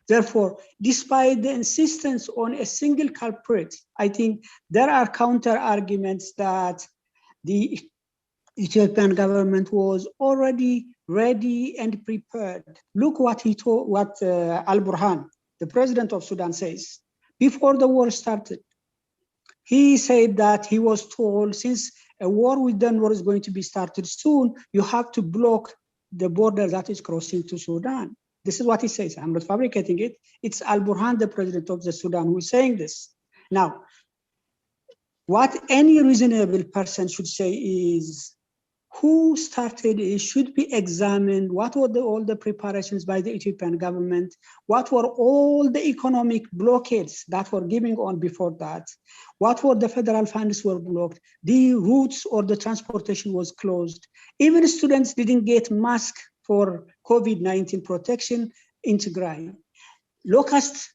Therefore, despite the insistence on a single culprit, I think there are counter arguments that the Ethiopian government was already ready and prepared. Look what he told, what Al-Burhan, the president of Sudan, says. Before the war started, he said that he was told, since a war with Denmark is going to be started soon, you have to block the border that is crossing to Sudan. This is what he says. I'm not fabricating it. It's Al-Burhan, the president of the Sudan, who is saying this. Now, what any reasonable person should say is, who started it should be examined. What were all the preparations by the Ethiopian government? What were all the economic blockades that were given on before that? What were the federal funds were blocked? The routes or the transportation was closed. Even students didn't get masks for COVID-19 protection in Tigray. Locust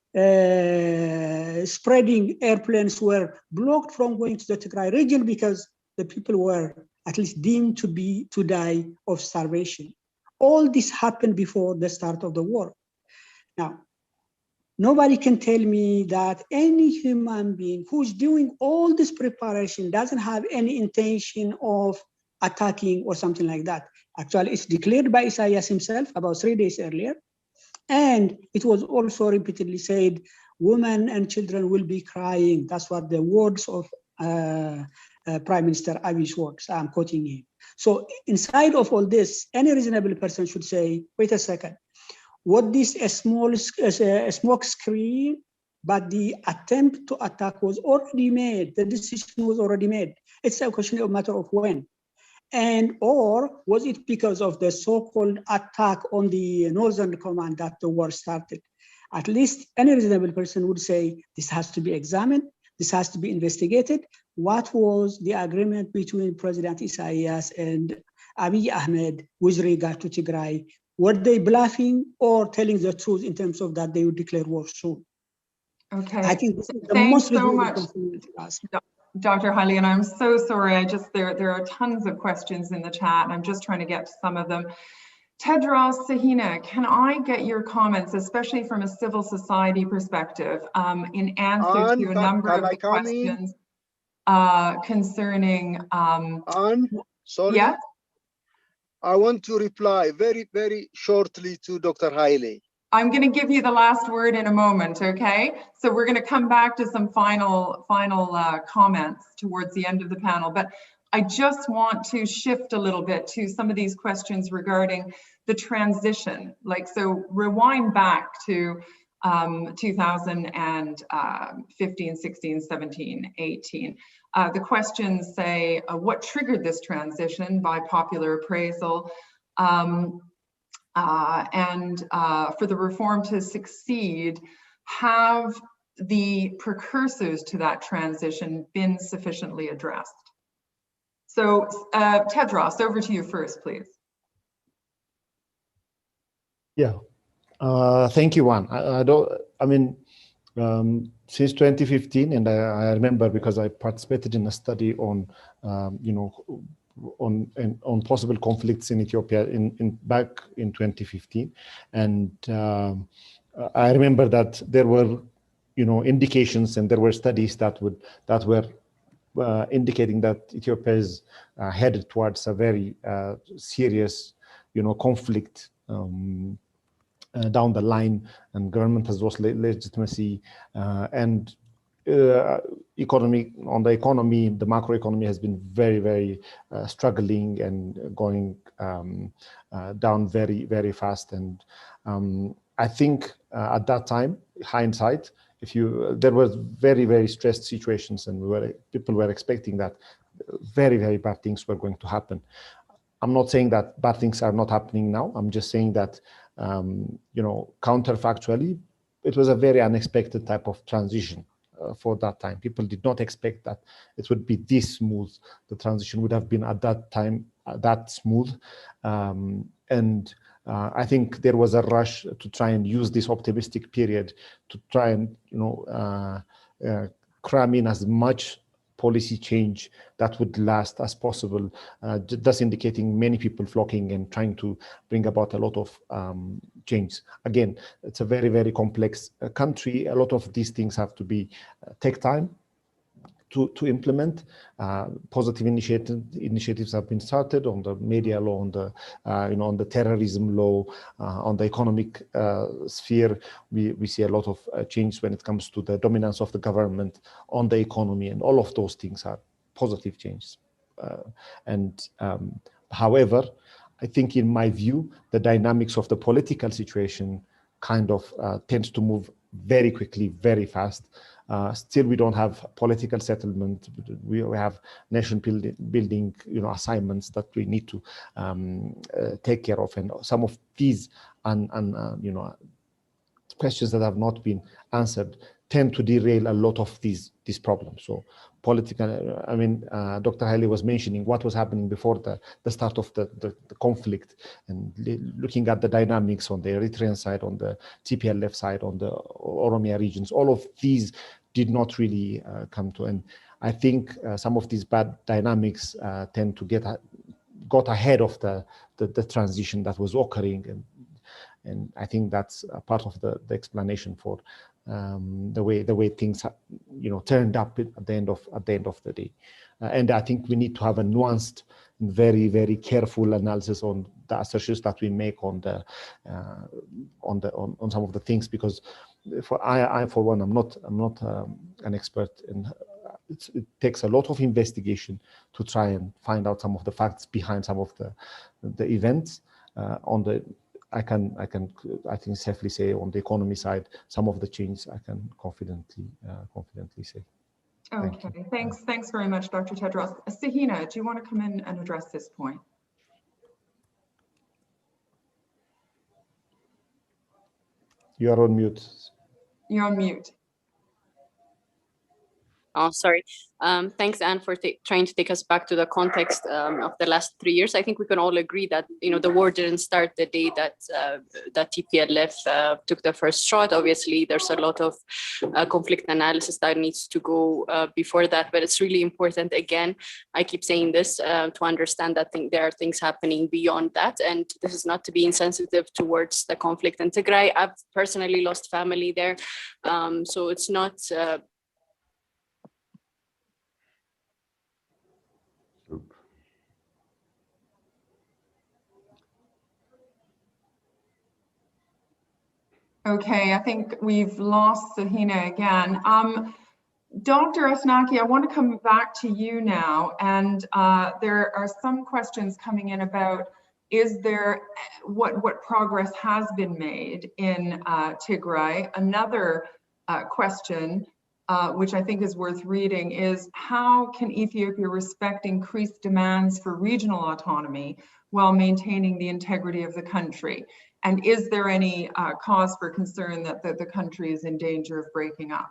spreading airplanes were blocked from going to the Tigray region because the people were at least deemed to die of starvation. All this happened before the start of the war. Now, nobody can tell me that any human being who's doing all this preparation doesn't have any intention of attacking or something like that. Actually, it's declared by Isaias himself about 3 days earlier. And it was also repeatedly said, women and children will be crying. That's what the words of Prime Minister Abiy's words, I'm quoting him. So inside of all this, any reasonable person should say, wait a second, what this a smoke screen, but the attempt to attack was already made. The decision was already made. It's a question of matter of when. And or was it because of the so-called attack on the Northern Command that the war started? At least any reasonable person would say this has to be examined, this has to be investigated. What was the agreement between President Isaias and Abiy Ahmed with regard to Tigray? Were they bluffing or telling the truth in terms of that they would declare war soon? Okay. I think this is the Thanks most so much, ask. Dr. Haile, and I'm so sorry. There are tons of questions in the chat, and I'm just trying to get to some of them. Tedros, Sahina, can I get your comments, especially from a civil society perspective, in answer to a number of the questions concerning... sorry. Yeah? I want to reply very, very shortly to Dr. Haile. I'm going to give you the last word in a moment, okay? So we're going to come back to some final comments towards the end of the panel, but I just want to shift a little bit to some of these questions regarding the transition. Like, so rewind back to 2015, 16, 17, 18. The questions say, what triggered this transition by popular appraisal? For the reform to succeed, have the precursors to that transition been sufficiently addressed? So Tedros, over to you first, please. Yeah, thank you, Juan. Since 2015, and I remember because I participated in a study on, on possible conflicts in Ethiopia back in 2015, and I remember that there were, indications, and there were studies that were indicating that Ethiopia is headed towards a very serious, conflict down the line, and government has lost legitimacy, and economy, the macroeconomy has been very, very struggling and going down very, very fast. And I think at that time, hindsight, there was very, very stressed situations, and people were expecting that very, very bad things were going to happen. I'm not saying that bad things are not happening now. I'm just saying that, counterfactually, it was a very unexpected type of transition for that time. People did not expect that it would be this smooth. The transition would have been at that time that smooth. And I think there was a rush to try and use this optimistic period to try and, cram in as much policy change that would last as possible, thus indicating many people flocking and trying to bring about a lot of change. Again, it's a very, very complex country. A lot of these things have to be take time to implement. Positive initiatives have been started on the media law, on the on the terrorism law, on the economic sphere. We see a lot of change when it comes to the dominance of the government on the economy, and all of those things are positive changes. However, I think in my view, the dynamics of the political situation kind of tends to move very quickly, very fast. Still, we don't have political settlement. We have nation building, assignments that we need to take care of, and some of these questions that have not been answered tend to derail a lot of these problems. So, political. I mean, Dr. Haile was mentioning what was happening before the start of the conflict, and looking at the dynamics on the Eritrean side, on the TPLF side, on the Oromia regions. All of these did not really come to, and I think some of these bad dynamics tend to got ahead of the transition that was occurring, and I think that's a part of the explanation for the way things turned up at the end of the day. And I think we need to have a nuanced and very, very careful analysis on the assertions that we make on some of the things, because I for one, I'm not an expert, and it takes a lot of investigation to try and find out some of the facts behind some of the events. I think safely say on the economy side, some of the change I can confidently say. Okay, thanks very much, Dr. Tedros. Sahina, do you want to come in and address this point? You are on mute. You're on mute. Oh, sorry. Thanks, Anne, for trying to take us back to the context of the last 3 years. I think we can all agree that the war didn't start the day that TPLF took the first shot. Obviously, there's a lot of conflict analysis that needs to go before that. But it's really important. Again, I keep saying this to understand that there are things happening beyond that, and this is not to be insensitive towards the conflict in Tigray. I've personally lost family there, so it's not. Okay, I think we've lost Sahina again. Dr. Asnaki, I want to come back to you now, and there are some questions coming in about what progress has been made in Tigray. Another question, which I think is worth reading, is how can Ethiopia respect increased demands for regional autonomy while maintaining the integrity of the country? And is there any cause for concern that the country is in danger of breaking up?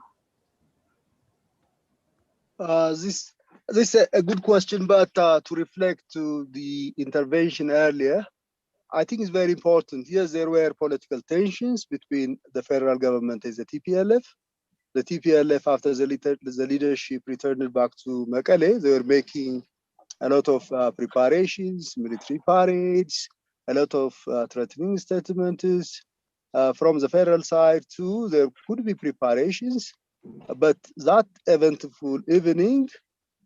This is a good question, but to reflect to the intervention earlier, I think it's very important. Yes, there were political tensions between the federal government and the TPLF. The TPLF, after the leadership returned back to Mekelle, they were making a lot of preparations, military parades, a lot of threatening statements from the federal side too. There could be preparations, but that eventful evening,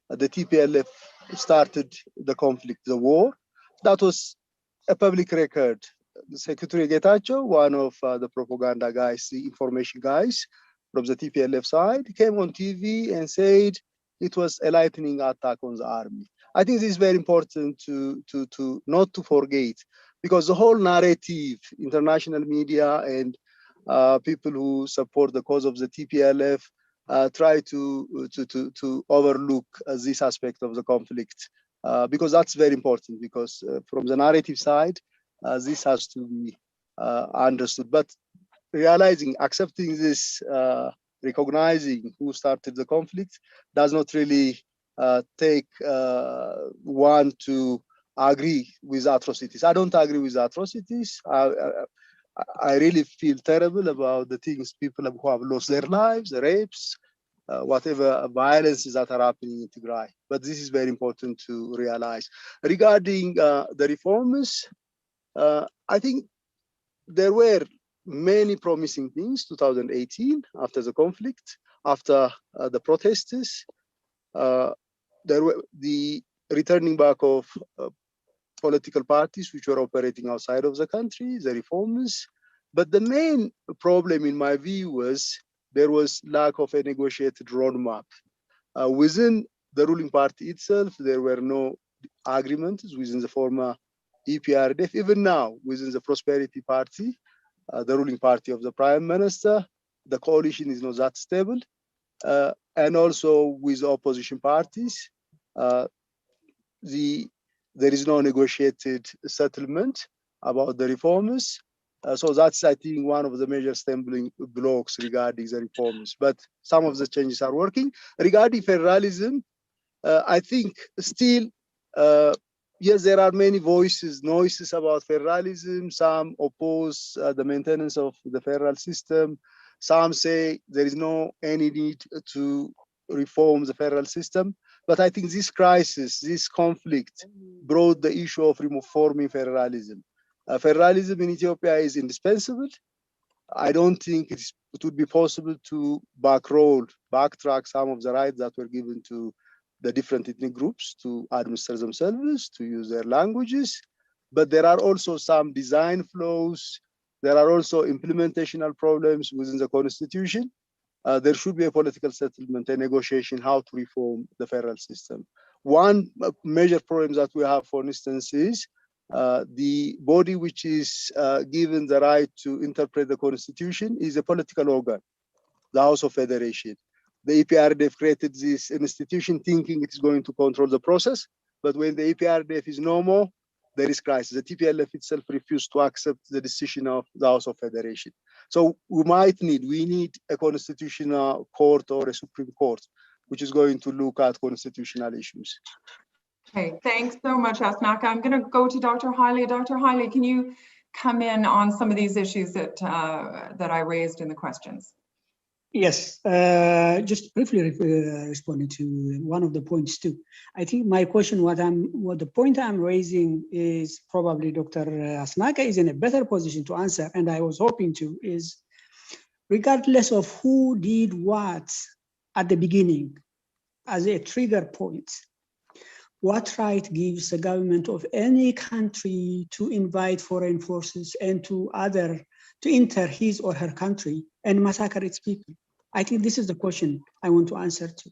the TPLF started the conflict, the war. That was a public record. Secretary Getachew, one of the propaganda guys, the information guys from the TPLF side, came on TV and said it was a lightning attack on the army. I think this is very important to not to forget, because the whole narrative, international media and people who support the cause of the TPLF try to overlook this aspect of the conflict, because that's very important, because from the narrative side, this has to be understood. But accepting this recognizing who started the conflict does not really take one to agree with atrocities. I don't agree with atrocities. I really feel terrible about the things people who have lost their lives, the rapes, whatever violences that are happening in Tigray. But this is very important to realize. Regarding the reforms, I think there were many promising things 2018 after the conflict, after the protesters. There were the returning back of political parties which were operating outside of the country, the reforms. But the main problem, in my view, was there was lack of a negotiated roadmap. Within the ruling party itself, there were no agreements within the former EPRDF. Even now, within the Prosperity Party, the ruling party of the Prime Minister, the coalition is not that stable. And also with opposition parties, there is no negotiated settlement about the reforms. So that's, I think, one of the major stumbling blocks regarding the reforms. But some of the changes are working. Regarding federalism, I think still, yes, there are many noises about federalism. Some oppose the maintenance of the federal system. Some say there is no any need to reform the federal system. But I think this crisis, this conflict, brought the issue of reforming federalism. Federalism in Ethiopia is indispensable. I don't think it would be possible to backtrack some of the rights that were given to the different ethnic groups to administer themselves, to use their languages. But there are also some design flaws. There are also implementational problems within the constitution. There should be a political settlement, a negotiation, how to reform the federal system. One major problem that we have, for instance, is the body which is given the right to interpret the constitution is a political organ, the House of Federation. The EPRDF created this institution thinking it is going to control the process, but when the EPRDF is no more, there is crisis. The TPLF itself refused to accept the decision of the House of Federation. So we need a constitutional court or a Supreme Court, which is going to look at constitutional issues. Okay, thanks so much, Asnaka. I'm going to go to Dr. Haile. Dr. Haile, can you come in on some of these issues that I raised in the questions? Yes, just briefly responding to one of the points too. I think my question, what the point I'm raising is probably Dr. Asnaka is in a better position to answer, and I was hoping to, is regardless of who did what at the beginning as a trigger point, what right gives the government of any country to invite foreign forces and to enter his or her country and massacre its people? I think this is the question I want to answer to.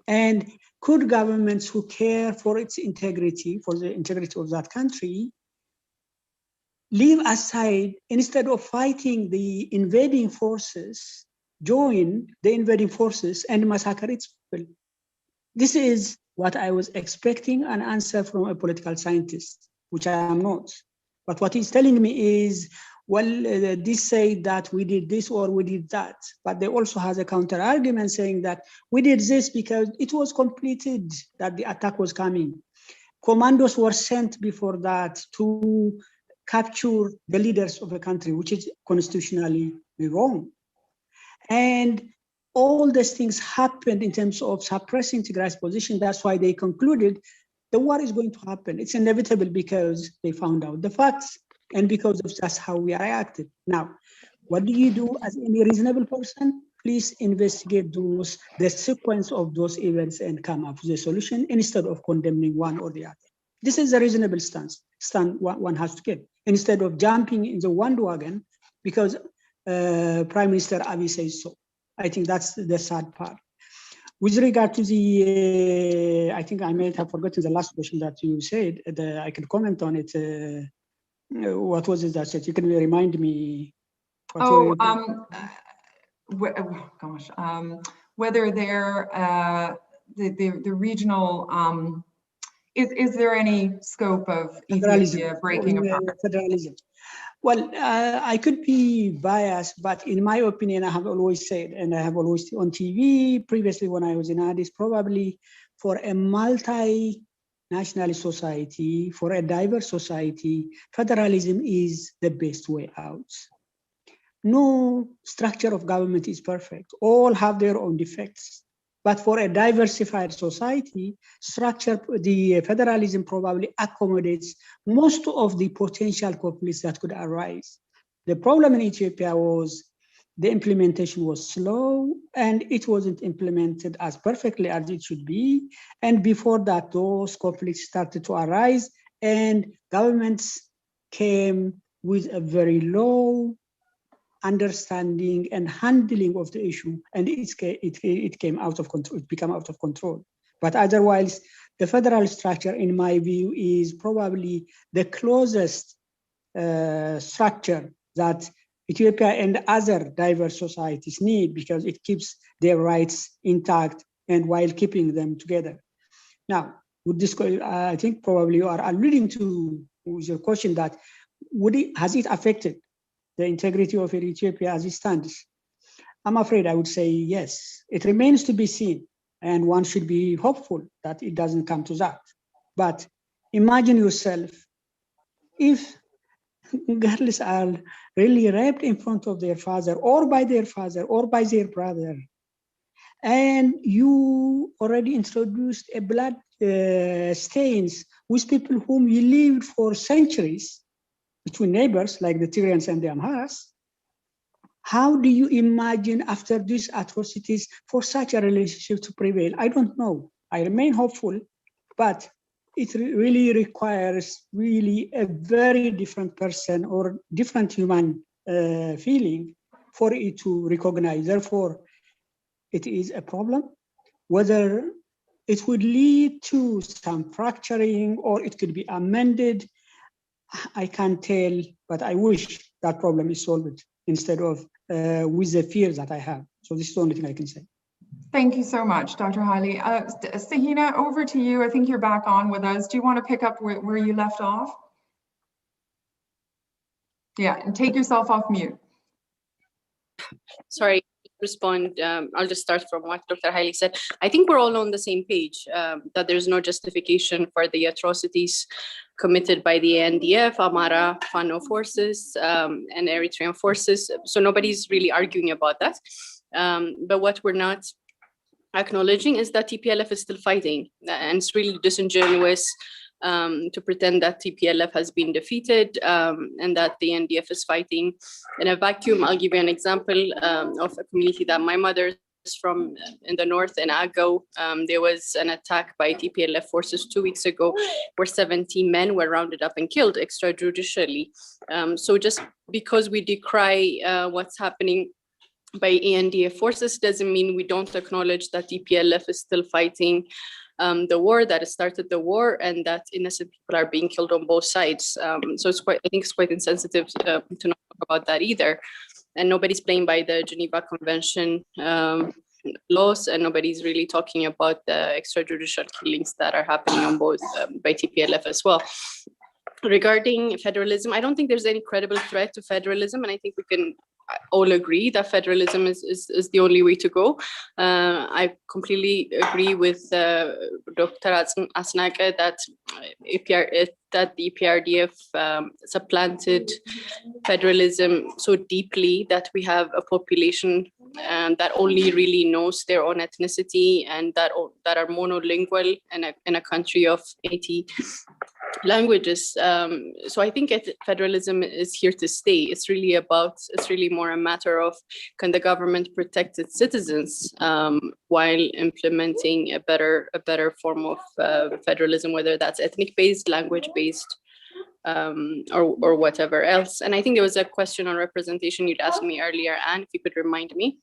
And could governments who care for its integrity, for the integrity of that country, leave aside, instead of fighting the invading forces, join the invading forces and massacre its people? This is what I was expecting an answer from a political scientist, which I am not. But what he's telling me is, well, this say that we did this or we did that, but they also has a counter argument saying that we did this because it was completed, that the attack was coming. Commandos were sent before that to capture the leaders of a country, which is constitutionally wrong. And all these things happened in terms of suppressing Tigray's position. That's why they concluded the war is going to happen. It's inevitable because they found out the facts and because of that's how we reacted. Now, what do you do as any reasonable person? Please investigate the sequence of those events and come up with a solution instead of condemning one or the other. This is a reasonable stand one has to get, instead of jumping in the bandwagon because Prime Minister Abiy says so. I think that's the sad part. With regard to the, I think I may have forgotten the last question that you said. I can comment on it. What was it that said? You can remind me. Whether they're the regional, is there any scope of Ethiopia breaking apart? Federalism. Well, I could be biased, but in my opinion, I have always said, and I have always on TV previously when I was in Addis, probably for a multi-national society, for a diverse society, federalism is the best way out. No structure of government is perfect. All have their own defects. But for a diversified society, the federalism probably accommodates most of the potential conflicts that could arise. The problem in Ethiopia was the implementation was slow and it wasn't implemented as perfectly as it should be. And before that, those conflicts started to arise and governments came with a very low understanding and handling of the issue, and it came out of control. It became out of control. But otherwise, the federal structure, in my view, is probably the closest structure that Ethiopia and other diverse societies need, because it keeps their rights intact and while keeping them together. Now, with this, I think probably you are alluding to with your question that has it affected the integrity of Ethiopia as it stands? I'm afraid I would say yes. It remains to be seen, and one should be hopeful that it doesn't come to that. But imagine yourself if girls are really raped in front of their father or by their brother, and you already introduced a blood stains with people whom you lived for centuries, between neighbors like the Tigrayans and the Amharas. How do you imagine after these atrocities for such a relationship to prevail? I don't know. I remain hopeful, but it really requires really a very different person or different human feeling for it to recognize. Therefore, it is a problem. Whether it would lead to some fracturing or it could be amended, I can't tell, but I wish that problem is solved instead of with the fear that I have. So this is the only thing I can say. Thank you so much, Dr. Haile. Sahina, over to you. I think you're back on with us. Do you want to pick up where you left off? Yeah, and take yourself off mute. Sorry, respond. I'll just start from what Dr. Haile said. I think we're all on the same page, that there's no justification for the atrocities committed by the NDF, Amara, Fano forces, and Eritrean forces. So nobody's really arguing about that. But what we're not acknowledging is that TPLF is still fighting. And it's really disingenuous to pretend that TPLF has been defeated and that the NDF is fighting in a vacuum. I'll give you an example of a community that my mother is from in the north, in Aggo. There was an attack by TPLF forces 2 weeks ago where 17 men were rounded up and killed extrajudicially. So just because we decry what's happening by ENDF forces doesn't mean we don't acknowledge that TPLF is still fighting the war, that it started the war, and that innocent people are being killed on both sides. So it's I think it's quite insensitive to not talk about that either. And nobody's playing by the Geneva Convention laws, and nobody's really talking about the extrajudicial killings that are happening on both by TPLF as well. Regarding federalism, I don't think there's any credible threat to federalism, and I think we can all agree that federalism is the only way to go. I completely agree with Dr. Asnake that that the EPRDF supplanted federalism so deeply that we have a population that only really knows their own ethnicity and that are monolingual in a country of 80 languages. So I think federalism is here to stay. It's really more a matter of, can the government protect its citizens while implementing a better form of federalism, whether that's ethnic-based, language-based, or whatever else. And I think there was a question on representation you'd asked me earlier, Anne, if you could remind me.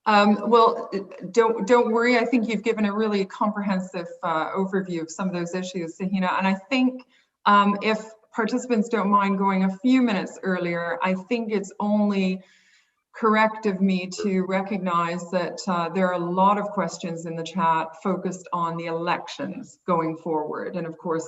Well, don't worry. I think you've given a really comprehensive overview of some of those issues, Sahina. And I think if participants don't mind going a few minutes earlier, I think it's only correct of me to recognize that there are a lot of questions in the chat focused on the elections going forward. And of course,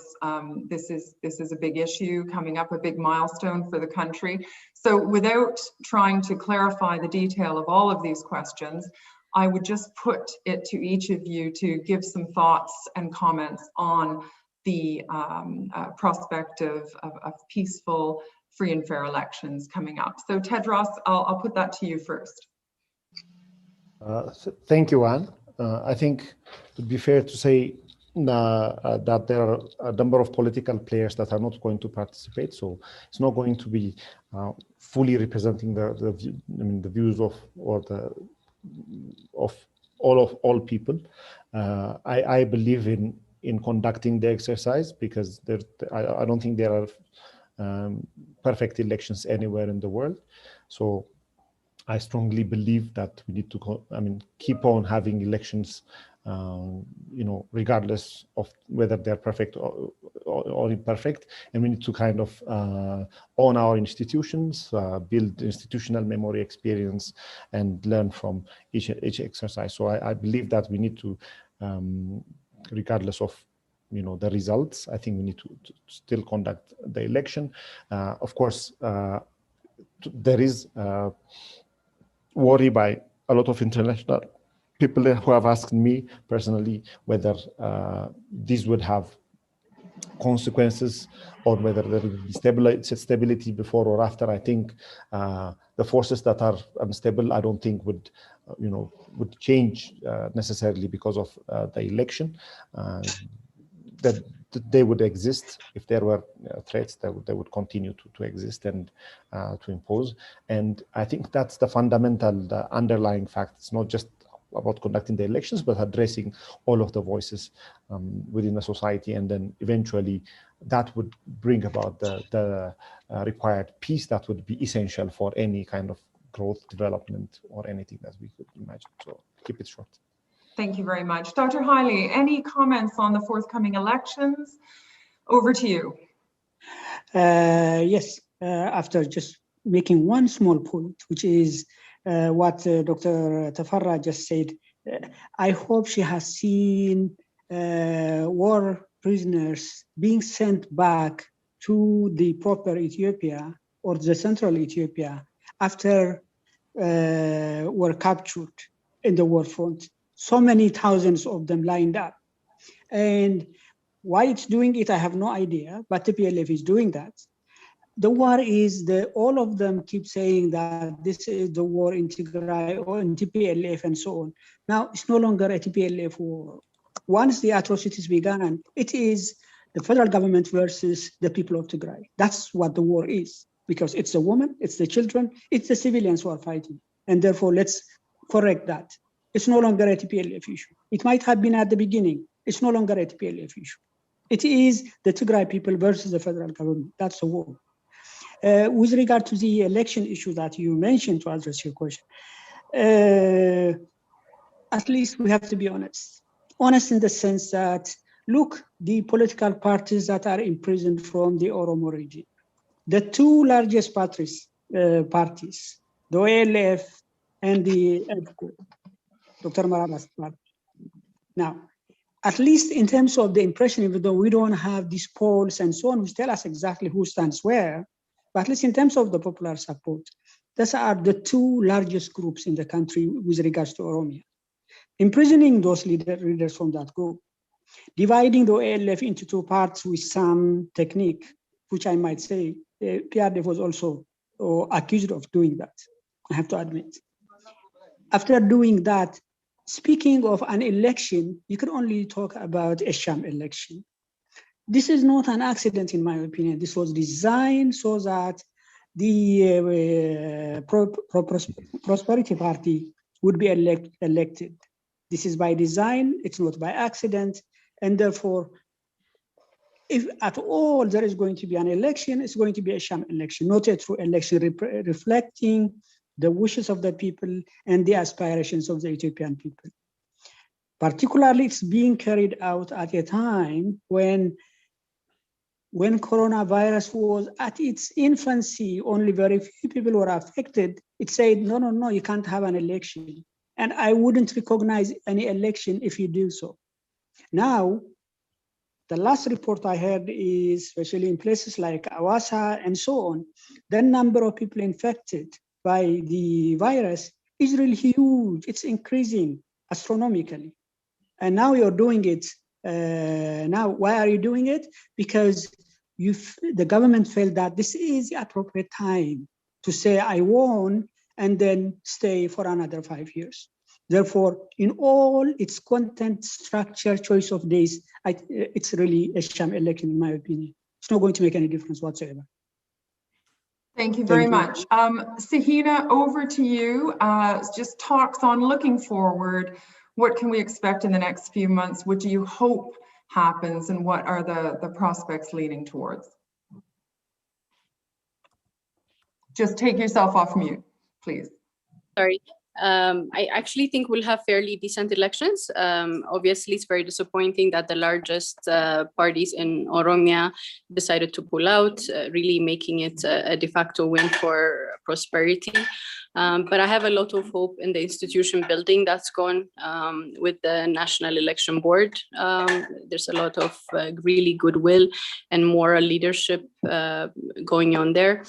this is a big issue coming up, a big milestone for the country. So without trying to clarify the detail of all of these questions, I would just put it to each of you to give some thoughts and comments on the prospect of peaceful, free and fair elections coming up. So Tedros, I'll put that to you first. Thank you, Anne. I think it would be fair to say that there are a number of political players that are not going to participate. So it's not going to be fully representing the views of all people. I believe in conducting the exercise because I don't think there are perfect elections anywhere in the world. So I strongly believe that we need to, keep on having elections, regardless of whether they're perfect or imperfect. And we need to kind of own our institutions, build institutional memory experience, and learn from each exercise. So I believe that we need to, regardless of the results, I think we need to still conduct the election. Of course, there is worry by a lot of international people who have asked me personally whether this would have consequences or whether there will be stability before or after. I think the forces that are unstable, I don't think would change necessarily because of the election. That they would exist if there were threats. They would continue to exist and to impose. And I think that's the fundamental, the underlying fact. It's not just about conducting the elections, but addressing all of the voices within the society, and then eventually that would bring about the required peace that would be essential for any kind of growth, development, or anything that we could imagine. So keep it short. Thank you very much. Dr. Haile, any comments on the forthcoming elections? Over to you. Yes, after just making one small point, which is what Dr. Tafarra just said, I hope she has seen war prisoners being sent back to the proper Ethiopia or the central Ethiopia after were captured in the war front. So many thousands of them lined up. And why it's doing it, I have no idea, but TPLF is doing that. The war is, all of them keep saying that this is the war in Tigray or in TPLF and so on. Now, it's no longer a TPLF war. Once the atrocities began, it is the federal government versus the people of Tigray. That's what the war is, because it's the women, it's the children, it's the civilians who are fighting. And therefore, let's correct that. It's no longer a TPLF issue. It might have been at the beginning. It's no longer a TPLF issue. It is the Tigray people versus the federal government. That's the war. With regard to the election issue that you mentioned to address your question, at least we have to be honest. Honest in the sense that, look, the political parties that are imprisoned from the Oromo region, the two largest parties, the OLF and the EBCO, Dr. Maraba's party. Now, at least in terms of the impression, even though we don't have these polls and so on, which tell us exactly who stands where, but at least in terms of the popular support, those are the two largest groups in the country with regards to Oromia. Imprisoning those leaders from that group, dividing the OLF into two parts with some technique, which I might say PRDF was also accused of doing that, I have to admit. After doing that, speaking of an election, you can only talk about a sham election. This is not an accident, in my opinion. This was designed so that the Prosperity Party would be elected. This is by design, it's not by accident, and therefore, if at all there is going to be an election, it's going to be a sham election, not a true election reflecting the wishes of the people and the aspirations of the Ethiopian people. Particularly, it's being carried out at a time when when coronavirus was at its infancy, only very few people were affected, it said, no, no, no, you can't have an election. And I wouldn't recognize any election if you do so. Now, the last report I heard is, especially in places like Awasa and so on, the number of people infected by the virus is really huge. It's increasing astronomically. And now you're doing it. Now, why are you doing it? Because the government felt that this is the appropriate time to say, I won, and then stay for another 5 years. Therefore, in all its content, structure, choice of days, it's really a sham election, in my opinion. It's not going to make any difference whatsoever. Thank you very much. Sahina, over to you. Just talks on looking forward. What can we expect in the next few months? What do you hope happens, and what are the prospects leaning towards? Just take yourself off mute, please. Sorry. I actually think we'll have fairly decent elections. Obviously, it's very disappointing that the largest parties in Oromia decided to pull out, really making it a de facto win for prosperity. But I have a lot of hope in the institution building that's gone with the National Election Board. There's a lot of really goodwill and moral leadership going on there.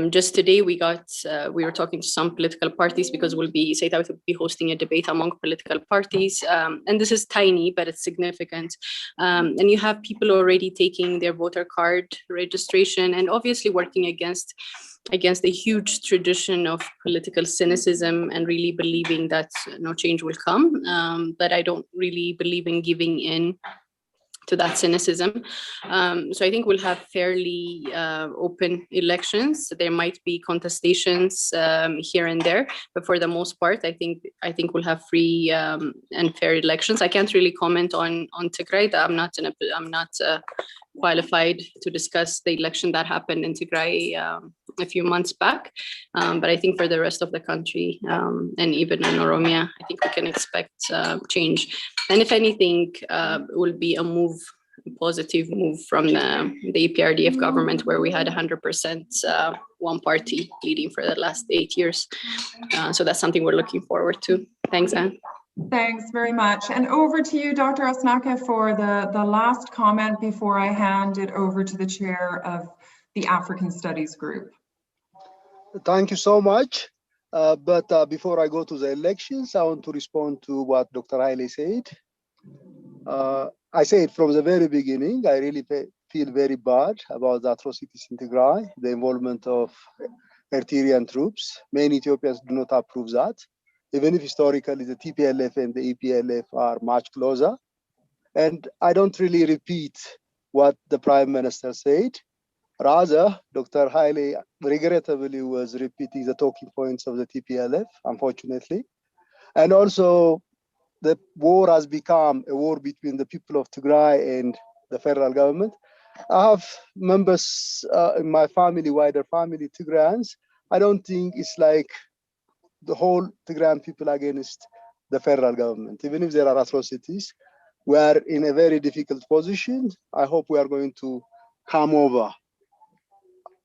Just today, we were talking to some political parties because Saitawi will be hosting a debate among political parties. And this is tiny, but it's significant. And you have people already taking their voter card registration and obviously working against a huge tradition of political cynicism and really believing that no change will come. But I don't really believe in giving in to that cynicism. So I think we'll have fairly open elections. There might be contestations here and there, but for the most part, I think we'll have free and fair elections. I can't really comment on Tigray. I'm not qualified to discuss the election that happened in Tigray a few months back. But I think for the rest of the country and even in Oromia, I think we can expect change. And if anything, it will be a positive move from the EPRDF government, where we had 100% one party leading for the last 8 years. So that's something we're looking forward to. Thanks, Anne. Thanks very much. And over to you, Dr. Osnaka, for the last comment before I hand it over to the chair of the African Studies Group. Thank you so much. But before I go to the elections, I want to respond to what Dr. Haile said. I said from the very beginning, I really feel very bad about the atrocities in Tigray, the involvement of Eritrean troops. Many Ethiopians do not approve that, even if historically the TPLF and the EPLF are much closer. And I don't really repeat what the Prime Minister said. Rather, Dr. Haile regrettably was repeating the talking points of the TPLF, unfortunately. And also, the war has become a war between the people of Tigray and the federal government. I have members in my family, wider family, Tigrayans. I don't think it's like the whole Tigrayan people against the federal government. Even if there are atrocities, we are in a very difficult position. I hope we are going to come over.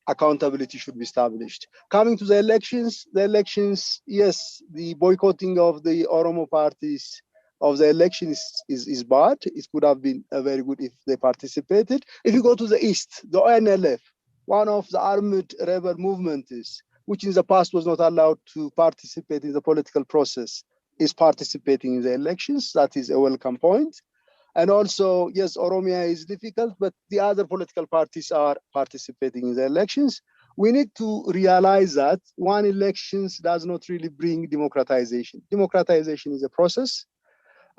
Accountability should be established. Coming to the elections, yes, the boycotting of the Oromo parties of the election is bad. It could have been very good if they participated. If you go to the east, the ONLF, one of the armed rebel movements, which in the past was not allowed to participate in the political process, is participating in the elections. That is a welcome point. And also, yes, Oromia is difficult, but the other political parties are participating in the elections. We need to realize that one elections does not really bring democratization. Democratization is a process.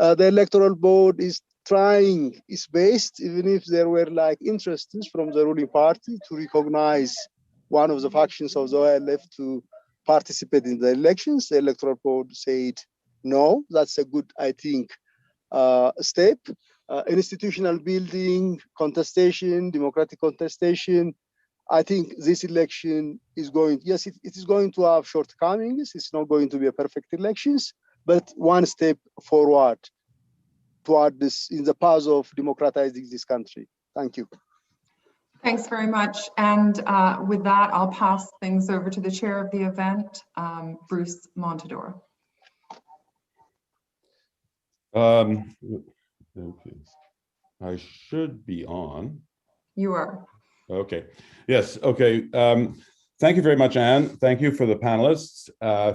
The electoral board is trying its best, even if there were like interests from the ruling party to recognize one of the factions of the OLF to participate in the elections. The electoral board said, no, that's a good, I think, step. Institutional building, contestation, democratic contestation. I think this election is going, yes, it is going to have shortcomings. It's not going to be a perfect elections, but one step forward toward this in the path of democratizing this country. Thank you. Thanks very much. And with that, I'll pass things over to the chair of the event, Bruce Montador. Okay. I should be on. You are. Okay. Yes. Okay. Thank you very much, Anne. Thank you for the panelists.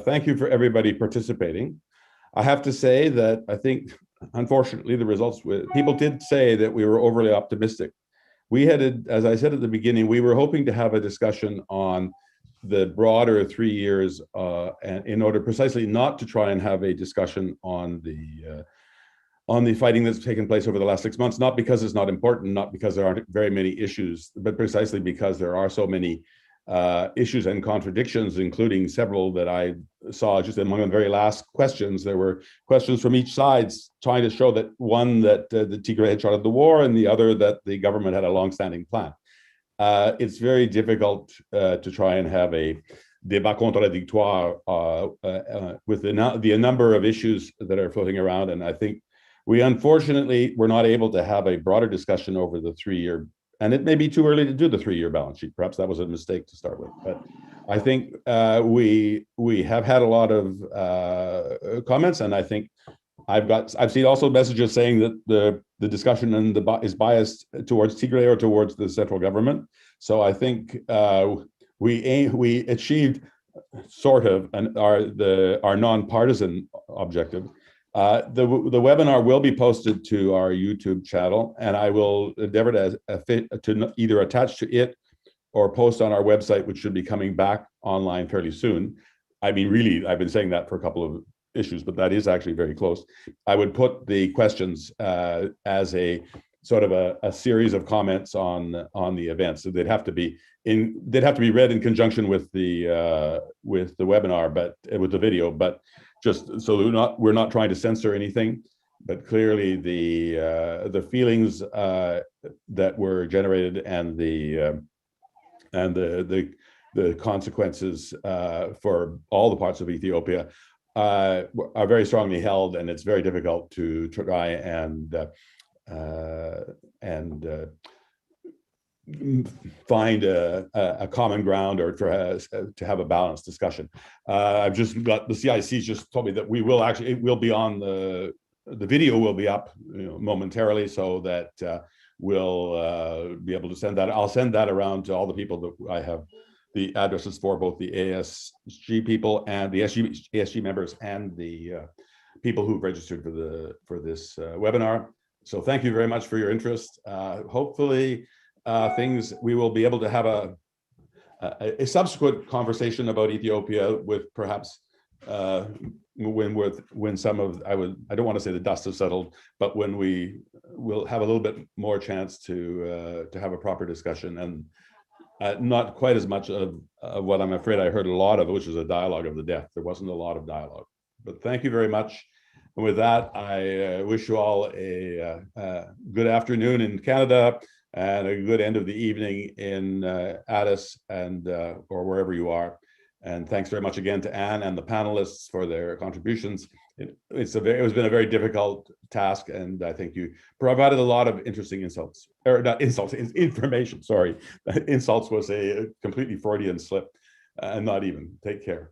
Thank you for everybody participating. I have to say that I think, unfortunately, the results, people did say that we were overly optimistic. We had, as I said at the beginning, we were hoping to have a discussion on the broader 3 years, and in order precisely not to try and have a discussion on the fighting that's taken place over the last 6 months, not because it's not important, not because there aren't very many issues, but precisely because there are so many issues and contradictions, including several that I saw just among the very last questions. There were questions from each side trying to show that one, that the Tigray had started the war, and the other that the government had a long-standing plan. It's very difficult to try and have a débat contradictoire with the number of issues that are floating around, and I think we unfortunately were not able to have a broader discussion over the 3-year, and it may be too early to do the 3-year balance sheet. Perhaps that was a mistake to start with, but I think we have had a lot of comments, and I think I've seen also messages saying that the discussion is biased towards Tigray or towards the central government. So I think we achieved sort of our non-partisan objective. The webinar will be posted to our YouTube channel, and I will endeavor to either attach to it or post on our website, which should be coming back online fairly soon. I mean, really, I've been saying that for a couple of issues, but that is actually very close. I would put the questions as a sort of a series of comments on the event. So they'd have to be read in conjunction with the webinar, but with the video, but just so we're not trying to censor anything, but clearly the feelings that were generated and the consequences for all the parts of Ethiopia are very strongly held, and it's very difficult to try and find a common ground or to have a balanced discussion. I've just got the CIC's just told me that it will be on the video will be up momentarily, so that we'll be able to send that. I'll send that around to all the people that I have the addresses for, both the ASG people and the ASG members and the people who've registered for this webinar. So thank you very much for your interest. Hopefully we will be able to have a subsequent conversation about Ethiopia with perhaps when some of I don't want to say the dust has settled, but when we will have a little bit more chance to have a proper discussion, and not quite as much of what I'm afraid I heard a lot of, which is a dialogue of the deaf. There wasn't a lot of dialogue, but thank you very much. And with that, I wish you all a good afternoon in Canada and a good end of the evening in Addis and or wherever you are. And thanks very much again to Anne and the panelists for their contributions. It's been a very difficult task, and I think you provided a lot of interesting information. Sorry, insults was a completely Freudian slip, and not even. Take care.